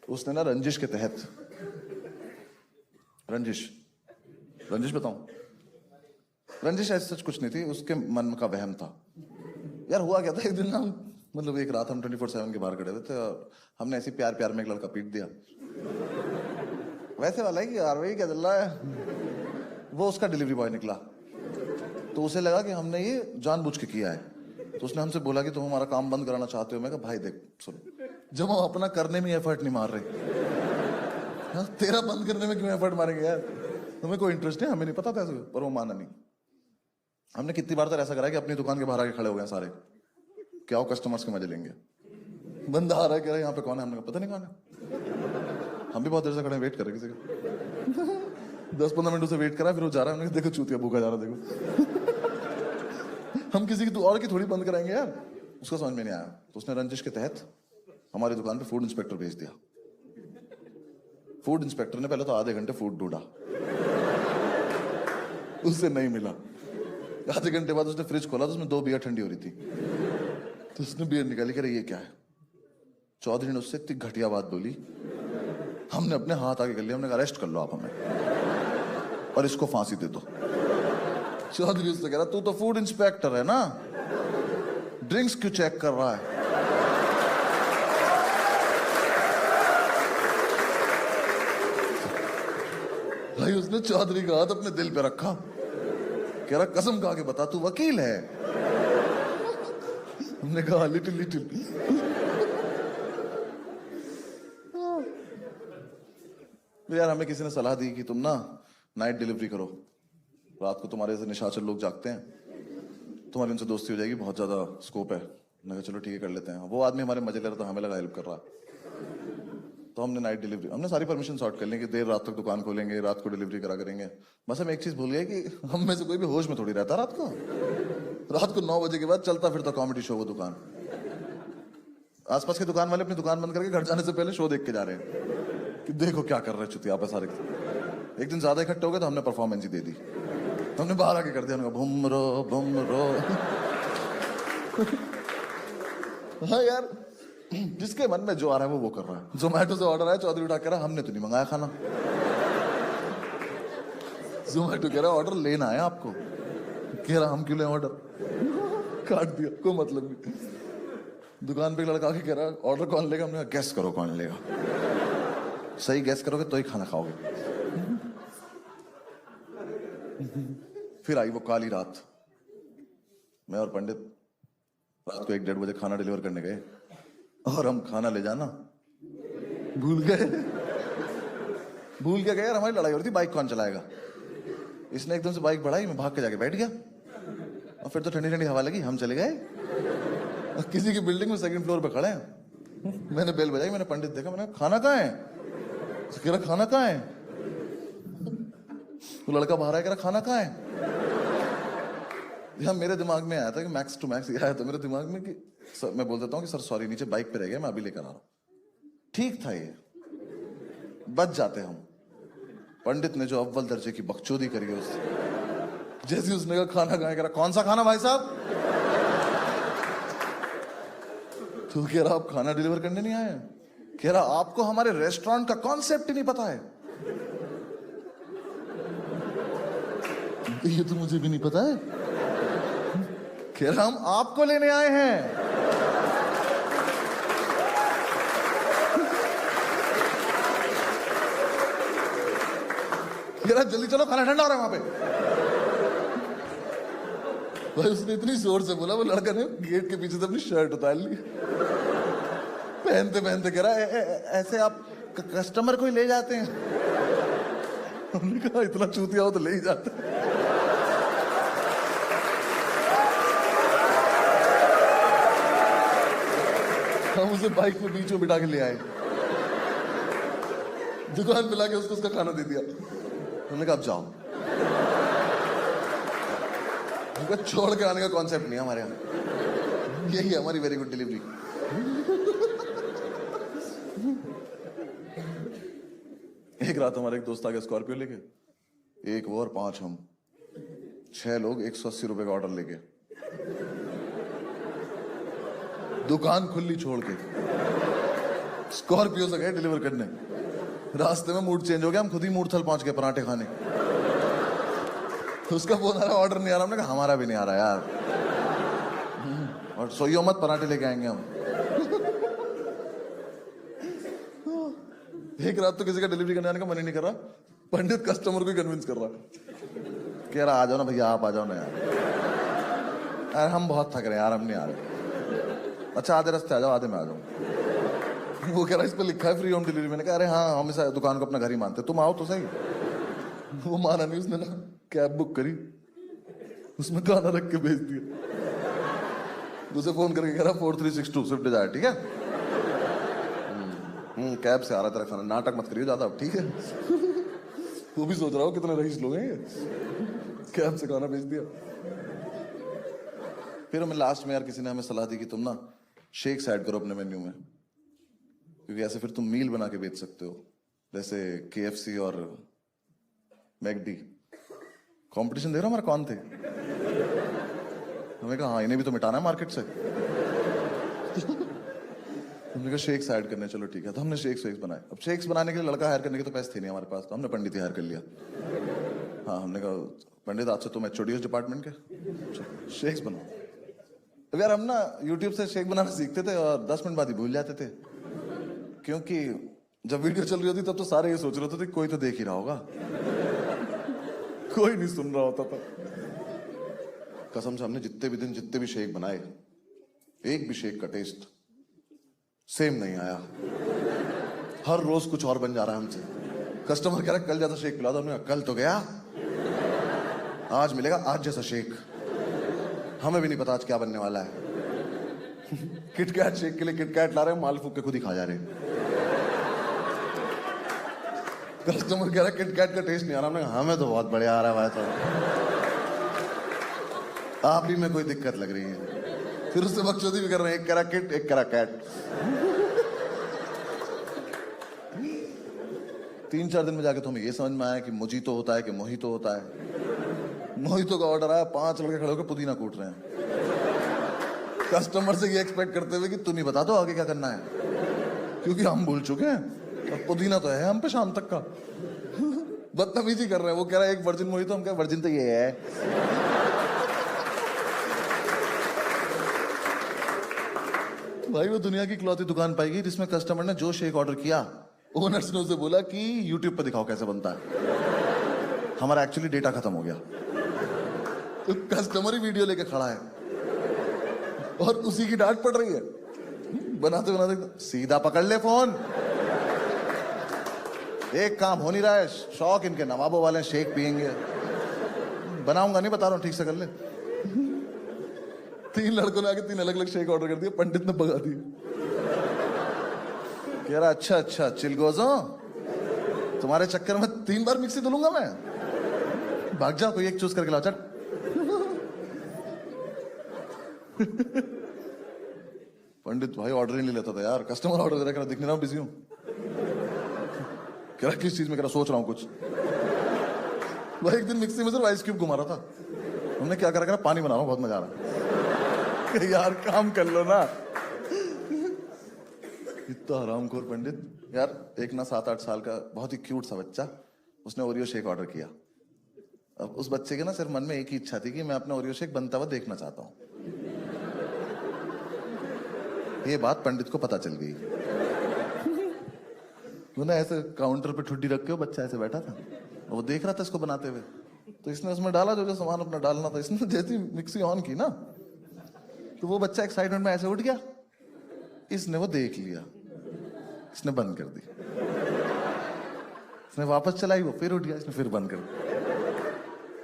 उसने ना रंजिश के तहत, रंजिश बताऊं, रंजिश ऐसे सच कुछ नहीं थी, उसके मन का वहम था। यार हुआ क्या था, एक दिन ना मतलब एक रात हम 24/7 के बाहर खड़े हुए थे और हमने ऐसी प्यार प्यार में एक लड़का पीट दिया। वैसे वाला है कि यार वही क्या चल रहा है। वो उसका डिलीवरी बॉय निकला, तो उसे लगा कि हमने ये जानबूझ के किया है। तो उसने हमसे बोला कि तुम हमारा काम बंद कराना चाहते हो। मैं कहा भाई देख सुन, जब हम अपना करने में एफर्ट नहीं मार रहे, हाँ, तेरा बंद करने में क्यों एफर्ट मारेंगे यार? तुम्हें कोई इंटरेस्ट नहीं, हमें नहीं पता था ऐसे। पर वो माना नहीं। हमने कितनी बार तो ऐसा करा कि अपनी दुकान के बाहर आके खड़े हो गए सारे, क्या हो कस्टमर्स के मजे लेंगे। बंदा आ रहा है, कह रहा है यहाँ पे कौन है? हमने कहा पता नहीं कौन है। हम भी बहुत देर से खड़े वेट कर रहे किसी का। 10-15 मिनट से वेट करा, फिर वो जा रहा है। हमने देखो चूतिया भूखा जा रहा, देखो। हम किसी की और की थोड़ी बंद कराएंगे यार। उसका समझ में नहीं आया, तो उसने रंजिश के तहत हमारी दुकान पे फूड इंस्पेक्टर भेज दिया। फूड इंस्पेक्टर ने पहले तो आधे घंटे फूड ढूंढा, उससे नहीं मिला। आधे घंटे बाद उसने फ्रिज खोला तो उसमें 2 बियर ठंडी हो रही थी। तो उसने बियर निकाली, कह रही ये क्या है? चौधरी ने उससे इतनी घटिया बात बोली, हमने अपने हाथ आगे कर लिया। हमने कहा अरेस्ट कर लो आप हमें और इसको फांसी दे दो। चौधरी उससे कह रहा तू तो फूड इंस्पेक्टर है ना, ड्रिंक्स क्यों चेक कर रहा है? भाई उसने चौधरी का हाथ अपने दिल पे रखा, कह रहा कसम खा के बता तू वकील है? हमने कहा लिटिल लिटिल। तो यार हमें किसी ने सलाह दी कि तुम ना नाइट डिलीवरी करो, रात को तुम्हारे जैसे निशाचर लोग जागते हैं, तुम्हारी उनसे दोस्ती हो जाएगी, बहुत ज्यादा स्कोप है। मैंने कहा चलो ठीक है कर लेते हैं। वो आदमी हमारे मजे ले रहा था, हमें लगा हेल्प कर रहा। तो हमने नाइट डिलीवरी, हमने सारी परमिशन सॉर्ट कर ली कि देर रात तक दुकान खोलेंगे, रात को डिलीवरी करा करेंगे। बस हम एक चीज भूल गए कि हम में से कोई भी होश में थोड़ी रहता रात को। रात को 9 बजे के बाद चलता फिरता कॉमेडी शो वो दुकान। आसपास के दुकान वाले अपनी दुकान बंद करके घर जाने से पहले शो देख के जा रहे हैं कि देखो क्या कर रहे हैं चुतिया पे सारे। एक दिन ज्यादा इकट्ठे हो गए तो हमने परफॉर्मेंस ही दे दी। हमने बाहर आके कर दिया, हमने कहा बुम रो। हाँ यार, जिसके मन में जो आ रहा है वो कर रहा है। जोमैटो से ऑर्डर आया, चौधरी उठा कह रहा हमने तो नहीं मंगाया खाना। जोमैटो कह रहा ऑर्डर लेना है आपको, कह रहा हम क्यों लें ऑर्डर, काट दिया, कोई मतलब नहीं। दुकान पे एक लड़का के कह रहा ऑर्डर कौन लेगा, हमने कहा गैस करो कौन लेगा, सही गैस करोगे तो ही खाना खाओगे। फिर आई वो काली रात, मैं और पंडित रात को 1-1:30 बजे खाना डिलीवर करने गए और हम खाना ले जाना भूल गए। भूल के गए यार, हमारी लड़ाई हो रही थी बाइक कौन चलाएगा। इसने एकदम से बाइक बढ़ाई, मैं भाग के जाके बैठ गया और फिर तो ठंडी ठंडी हवा लगी, हम चले गए। किसी की बिल्डिंग में 2nd फ्लोर पे खड़े हैं। मैंने बेल बजाई, मैंने पंडित देखा, मैंने खाना कहाँ है, कह रहा खाना कहाँ है। वो लड़का बाहर आया, कह रहा खाना कहाँ है। यार मेरे दिमाग में आया था कि मैक्स टू मैक्स आया था मेरे दिमाग में कि सर, मैं बोल देता हूँ कि सर सॉरी नीचे बाइक पे रह गया, मैं अभी लेकर आ रहा हूँ। ठीक था, ये बच जाते हम। पंडित ने जो अव्वल दर्जे की बकचोदी करी है उससे, जैसे उसने कहा खाना कहाँ है, कह रहा कौन सा खाना भाई साहब। तो कह रहा आप खाना डिलीवर करने नहीं आए, कह रहा आपको हमारे रेस्टोरेंट का कॉन्सेप्ट ही नहीं पता है। ये तो मुझे भी नहीं पता है। कह रहा हम आपको लेने आए हैं। कह रहा जल्दी चलो खाना ठंडा हो रहा है वहां पे। भाई उसने इतनी जोर से बोला, वो लड़का ने गेट के पीछे से अपनी शर्ट उतार ली। पहनते पहनते कह रहा ऐसे आप कस्टमर को ही ले जाते हैं। हमने कहा इतना चूतिया हो तो ले ही जाते। हम उसे बाइक में बीच में बिठा के ले आए, दुकान पे लाके उसको उसका खाना दे दिया। हमने कहा अब जाओ। छोड़ के आने का कॉन्सेप्ट नहीं हमारे यहाँ, यही है हमारी वेरी गुड डिलीवरी। एक रात हमारे एक दोस्त आ गया स्कॉर्पियो लेके, एक वो और 5 हम, 6 लोग 180 रुपए का ऑर्डर लेके, दुकान खुली छोड़ के स्कॉर्पियो से गए डिलीवर करने। रास्ते में मूड चेंज हो गया, हम खुद ही मूर्थल पहुंच गए पराठे खाने। उसका फोन आ रहा ऑर्डर नहीं आ रहा, हमने कहा हमारा भी नहीं आ रहा यार, और सोइयो मत पराठे लेके आएंगे हम। एक रात तो किसी का डिलीवरी करने आने का मन ही नहीं कर रहा, पंडित कस्टमर को कन्विंस कर रहा, कह रहा आ जाओ ना भैया, आप आ जाओ ना यार, हम बहुत थक रहे हैं यार, हम नहीं आ रहे। अच्छा आधे रास्ते आ जाओ, आधे में आ जाओ। वो कह रहा इस पर लिखा है फ्री होम डिलीवरी। मैंने कहा अरे हाँ, हम इस दुकान को अपना घर ही मानते, तुम आओ तो सही। वो माना नहीं, उसने ना कैब बुक करी, उसमें खाना रख के भेज दिया। उसे फोन करके कह रहा 4362 स्विफ्ट डिजायर, ठीक है। कैब से आ रहा तेरा खाना, नाटक मत करिए ज्यादा, ठीक है। वो भी सोच रहा हो कितने रईस लोग हैं ये, कैब से खाना भेज दिया। फिर हमें लास्ट में यार किसी ने हमें सलाह दी कि तुम ना शेक्स ऐड करो अपने मेन्यू में, क्योंकि ऐसे फिर तुम मील बना के बेच सकते हो, जैसे KFC और मैकडी। कंपटीशन दे रहा हमारा कौन थे। हमने कहा हाँ इन्हें भी तो मिटाना है मार्केट से। हमने कहा शेक्स ऐड करने, चलो ठीक है। तो हमने शेक्स बनाए। अब शेक्स बनाने के लिए लड़का हायर करने के तो पैसे थे नहीं हमारे पास, तो हमने पंडित ही हायर कर लिया। हाँ हमने कहा पंडित आज से तुम HOD हो डिपार्टमेंट के, शेक्स बनाओ। अब यार हम ना यूट्यूब से शेक बनाना सीखते थे और 10 मिनट बाद ही भूल जाते थे, क्योंकि जब वीडियो चल रही होती तब तो सारे ये सोच रहे होते थे कोई तो देख ही रहा होगा, कोई नहीं सुन रहा होता था। कसम से हमने जितने भी दिन जितने भी शेक बनाए, एक भी शेक का टेस्ट सेम नहीं आया। हर रोज कुछ और बन जा रहा है हमसे, कस्टमर कह रहा कल जैसा शेक पिला दो। हमने कहा कल तो गया, आज मिलेगा आज जैसा शेक। हमें भी नहीं पता आज क्या बनने वाला है। किटकैट शेक के लिए किटकैट ला रहे हैं, माल फूक के खुद ही खा जा रहे हैं। कस्टमर कह रहा किटकैट का टेस्ट नहीं आ रहा। हमने कहा हमें तो बहुत बढ़िया आ रहा है भाई, तो आप ही में कोई दिक्कत लग रही है। फिर उससे बकचोदी भी कर रहे हैं, एक करा किट एक करा कैट। 3-4 दिन में जाके तो हमें ये समझ में आया कि मोजीतो होता है कि मोहितो होता है। मोहितो का ऑर्डर आया, 5 लड़के खड़े होकर पुदीना कूट रहे हैं, कस्टमर से ये एक्सपेक्ट करते हुए कि तुम ही बता दो आगे क्या करना है, क्योंकि हम भूल चुके हैं। अब पुदीना तो है हम पे शाम तक का। बदतमीजी कर रहे हैं। वो कह रहा है एक वर्जिन मोहितो, हम कह वर्जिन तो ये है। भाई वो दुनिया की इकलौती दुकान पाएगी जिसमें कस्टमर ने जो शेक ऑर्डर किया, ओनर्स ने उसे बोला कि यूट्यूब पर दिखाओ कैसे बनता है। हमारा एक्चुअली डेटा खत्म हो गया, तो कस्टमर ही वीडियो लेके खड़ा है और उसी की डांट पड़ रही है। बनाते बनाते सीधा पकड़ ले फोन, एक काम हो नहीं रहा है। शौक इनके नवाबों वाले, शेक पियेंगे। बनाऊंगा नहीं, बता रहा हूं, ठीक से कर ले। 3 लड़कों ने आके 3 अलग अलग शेक ऑर्डर कर दिए, पंडित ने भगा दिए। कह रहा अच्छा अच्छा चिलगोजो, तुम्हारे चक्कर में 3 बार मिक्सी धुलूंगा मैं, भाग जा, कोई एक चूज करके लाओ, चट। पंडित भाई ऑर्डर ही नहीं लेता था यार, कस्टमर ऑर्डर दे रहा, दिख नहीं रहा हूं, बिजी हूं। कह रहा किस चीज में, कह रहा सोच रहा हूं कुछ। भाई एक दिन मिक्सी में सिर्फ आइस क्यूब घुमा रहा था, हमने क्या करा, पानी बना रहा हूं, बहुत मजा आ रहा है। यार काम कर लो ना। इतना हरामखोर पंडित यार। एक ना 7-8 साल का बहुत ही क्यूट सा बच्चा, उसने ओरियो शेक ऑर्डर किया। अब उस बच्चे के ना सिर्फ मन में एक ही इच्छा थी कि मैं अपना ओरियो शेक बनता हुआ देखना चाहता हूं। ये बात पंडित को पता चल गई। वो ना ऐसे काउंटर पे ठुड्डी रख के वो बच्चा ऐसे बैठा था, वो देख रहा था इसको बनाते हुए। तो इसने उसमें डाला जो जो सामान अपना डालना था। इसने जैसी मिक्सी ऑन की ना, तो वो बच्चा एक्साइटमेंट में ऐसे उठ गया। इसने वो देख लिया, इसने बंद कर दी। इसने वापस चलाई, वो फिर उठ गया, इसने फिर बंद कर दी।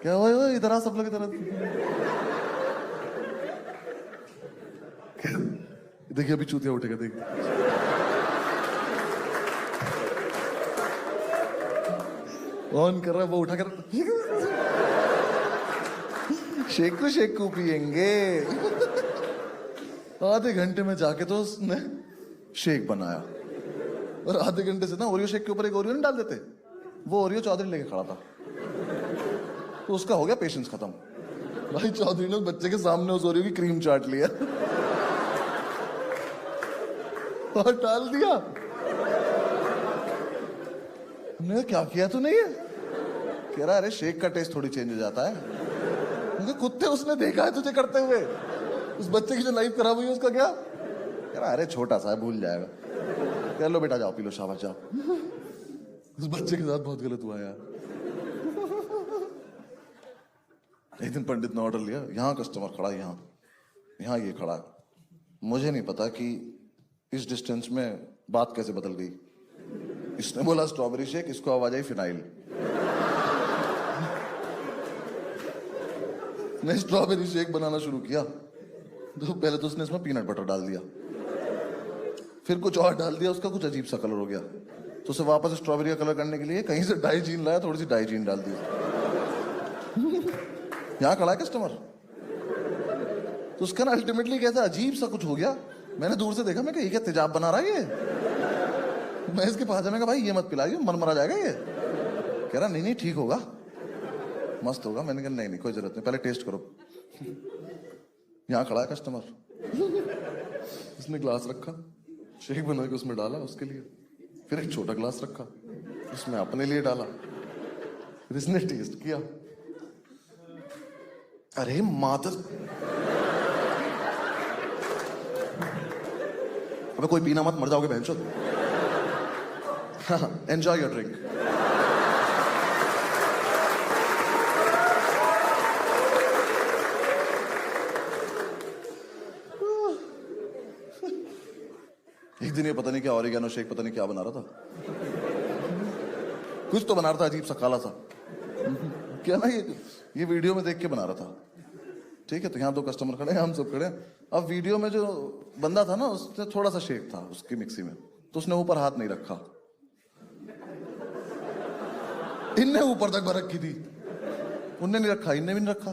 क्या हुआ, इधर आ सब लोग इधर। देखिए अभी चूतिया उठेगा, देखिए। ऑन कर रहा है, वो उठा कर शेकू पियेंगे। आधे घंटे में जाके तो उसने शेक बनाया, और आधे घंटे से ना ओरियो शेक के ऊपर एक ओरियो नहीं डाल देते, वो ओरियो चौधरी लेके खड़ा था। तो उसका हो गया पेशेंस खत्म। भाई चौधरी ने बच्चे के सामने उस ओरियो की क्रीम चाट लिया और डाल दिया। हमने क्या किया तूने ये? कह रहा अरे शेक का टेस्ट थोड़ी चेंज हो जाता है। कुत्ते उसने देखा है तुझे करते हुए। उस बच्चे की जो लाइफ खराब हुई उसका क्या? कह रहा अरे छोटा सा है, भूल जाएगा। कह लो बेटा जाओ पी लो, शाबाश जाओ। उस बच्चे के साथ बहुत गलत हुआ यार। एक दिन पंडित ने ऑर्डर लिया, यहाँ कस्टमर खड़ा, यहाँ ये खड़ा। मुझे नहीं पता कि इस डिस्टेंस में बात कैसे बदल गई। इसने बोला स्ट्रॉबेरी शेक, इसको आवाज आई फिनाइल। ने स्ट्रॉबेरी शेक बनाना शुरू किया, तो पहले तो उसने इसमें पीनट बटर डाल दिया, फिर कुछ और डाल दिया, उसका कुछ अजीब सा कलर हो गया। तो उसे वापस स्ट्रॉबेरी का कलर करने के लिए कहीं से डाइजीन लाया, थोड़ी सी डाइजीन डाल दी। यहाँ खड़ा है कस्टमर, तो उसका ना अल्टीमेटली कैसा अजीब सा कुछ हो गया। मैंने दूर से देखा, मैं क्या तेजाब बना रहा है ये। मैं इसके पास मैं कहा भाई ये मत पिलाइए, मरा जाएगा ये। कह रहा नहीं ठीक होगा, मस्त होगा। मैंने कहा नहीं कोई जरूरत नहीं, पहले टेस्ट करो। यहाँ खड़ा है कस्टमर, उसने ग्लास रखा, शेक बना के उसमें डाला उसके लिए, फिर एक छोटा ग्लास रखा, उसमें अपने लिए डाला, फिर इसने टेस्ट किया। अरे मादर, अबे कोई पीना मत, मर जाओगे बहनचोद। Enjoy your drink. एक दिन ये पता नहीं क्या ऑरिगेनो शेक पता नहीं क्या बना रहा था। कुछ तो बना रहा था अजीब सा काला सा। क्या ना ये वीडियो में देख के बना रहा था। ठीक है, तो यहाँ 2 कस्टमर खड़े हैं, हम सब खड़े हैं। अब वीडियो में जो बंदा था ना, उसने थोड़ा सा शेक था उसकी मिक्सी में, तो उसने ऊपर हाथ नहीं रखा। इनने ऊपर तक भर रखी थी, उनने नहीं रखा, इनने भी नहीं रखा।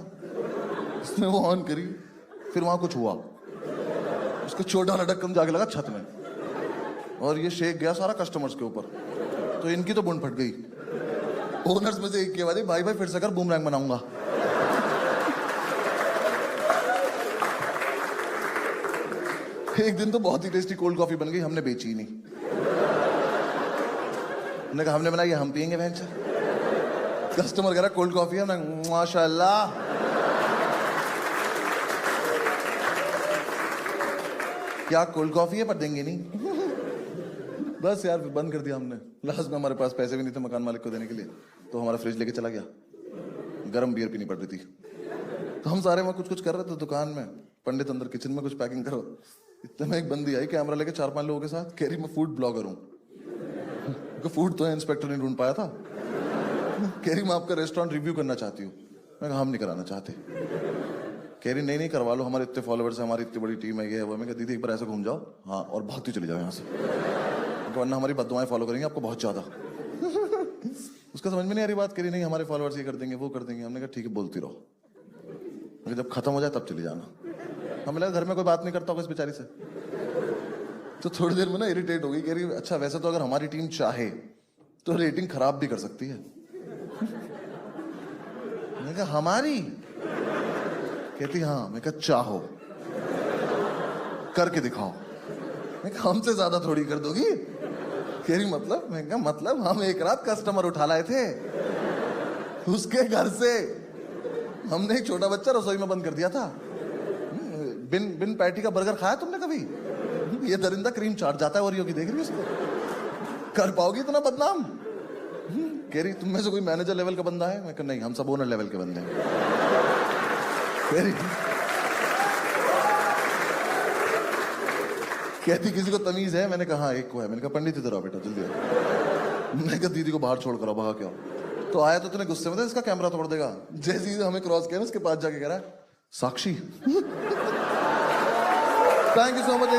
उसने वो ऑन करी, फिर वहां कुछ हुआ, उसका छोटा वाला ढक्कन जाके लगा छत में, और ये शेक गया सारा कस्टमर्स के ऊपर। तो इनकी तो बुंड फट गई। ओनर्स में से एक की आवाज आई, भाई भाई फिर से कर, बूमरैंग बनाऊंगा। एक दिन तो बहुत ही टेस्टी कोल्ड कॉफी बन गई, हमने बेची ही नहीं। हमने कहा हमने बनाई, हम पियेंगे बहन से। कस्टमर कह रहा कोल्ड कॉफी है, हमने माशाल्लाह। क्या कोल्ड कॉफी है, पर देंगे नहीं। बस यार, बंद कर दिया हमने। लास्ट में हमारे पास पैसे भी नहीं थे मकान मालिक को देने के लिए, तो हमारा फ्रिज लेके चला गया। गर्म बियर पीनी पड़ रही थी, तो हम सारे में कुछ कुछ कर रहे थे दुकान में। पंडित अंदर किचन में कुछ पैकिंग करो। इतने में एक बंदी आई कैमरा लेके 4-5 लोगों के साथ, कह रही मैं फूड ब्लॉगर हूँ। फूड तो इंस्पेक्टर ने ढूंढ पाया था। कह रही मैं आपका रेस्टोरेंट रिव्यू करना चाहती हूँ। मैं कहा हम नहीं कराना चाहते। कह रही नहीं करवा लो, हमारे इतने फॉलोअर्स हैं, हमारी इतनी बड़ी टीम है, ये है वो। मैं कहा दीदी एक बार ऐसे घूम जाओ, हाँ, और भागती चली जाओ यहाँ से, वरना हमारी बददुआएं फॉलो करेंगे आपको बहुत ज्यादा। उसका समझ में नहीं आ रही बात। करी नहीं हमारे फॉलोअर्स ये कर देंगे वो कर देंगे। हमने कहा ठीक है बोलती रहो, जब खत्म हो जाए तब चली जाना। हमें लगा घर में कोई बात नहीं करता होगा इस बेचारी से। तो थोड़ी देर में ना इरिटेट हो गई। कह रही अच्छा वैसे तो अगर हमारी टीम चाहे तो रेटिंग खराब भी कर सकती है। मैंने कहा हमारी? कहती हाँ। मैं कहा चाहो करके दिखाओ। मैं कहा हमसे ज्यादा थोड़ी कर दोगी। कह रही मतलब? मैं कहा मतलब हम एक रात कस्टमर उठा लाए थे उसके घर से। हमने एक छोटा बच्चा रसोई में बंद कर दिया था। बिन पैटी का बर्गर खाया तुमने कभी? ये दरिंदा क्रीम चाट जाता है ओरियो की, देख रही है उसको? कर पाओगी इतना बदनाम? कह रही तुम में से कोई मैनेजर लेवल का बंदा है? मैं कहा नहीं, हम सब ओनर लेवल के बंदे हैं। कहती किसी को तमीज है? मैंने कहा एक को है। मैंने कहा पंडित इधर आओ बेटा जल्दी आओ। मैंने कहा दीदी को बाहर छोड़ कर आओ, भगा क्या। तो आया तो तूने गुस्से में था इसका कैमरा तोड़ देगा। जैसे ही हमें क्रॉस किया ना, उसके पास जाके कह रहा है Sakshi. Thank you so much.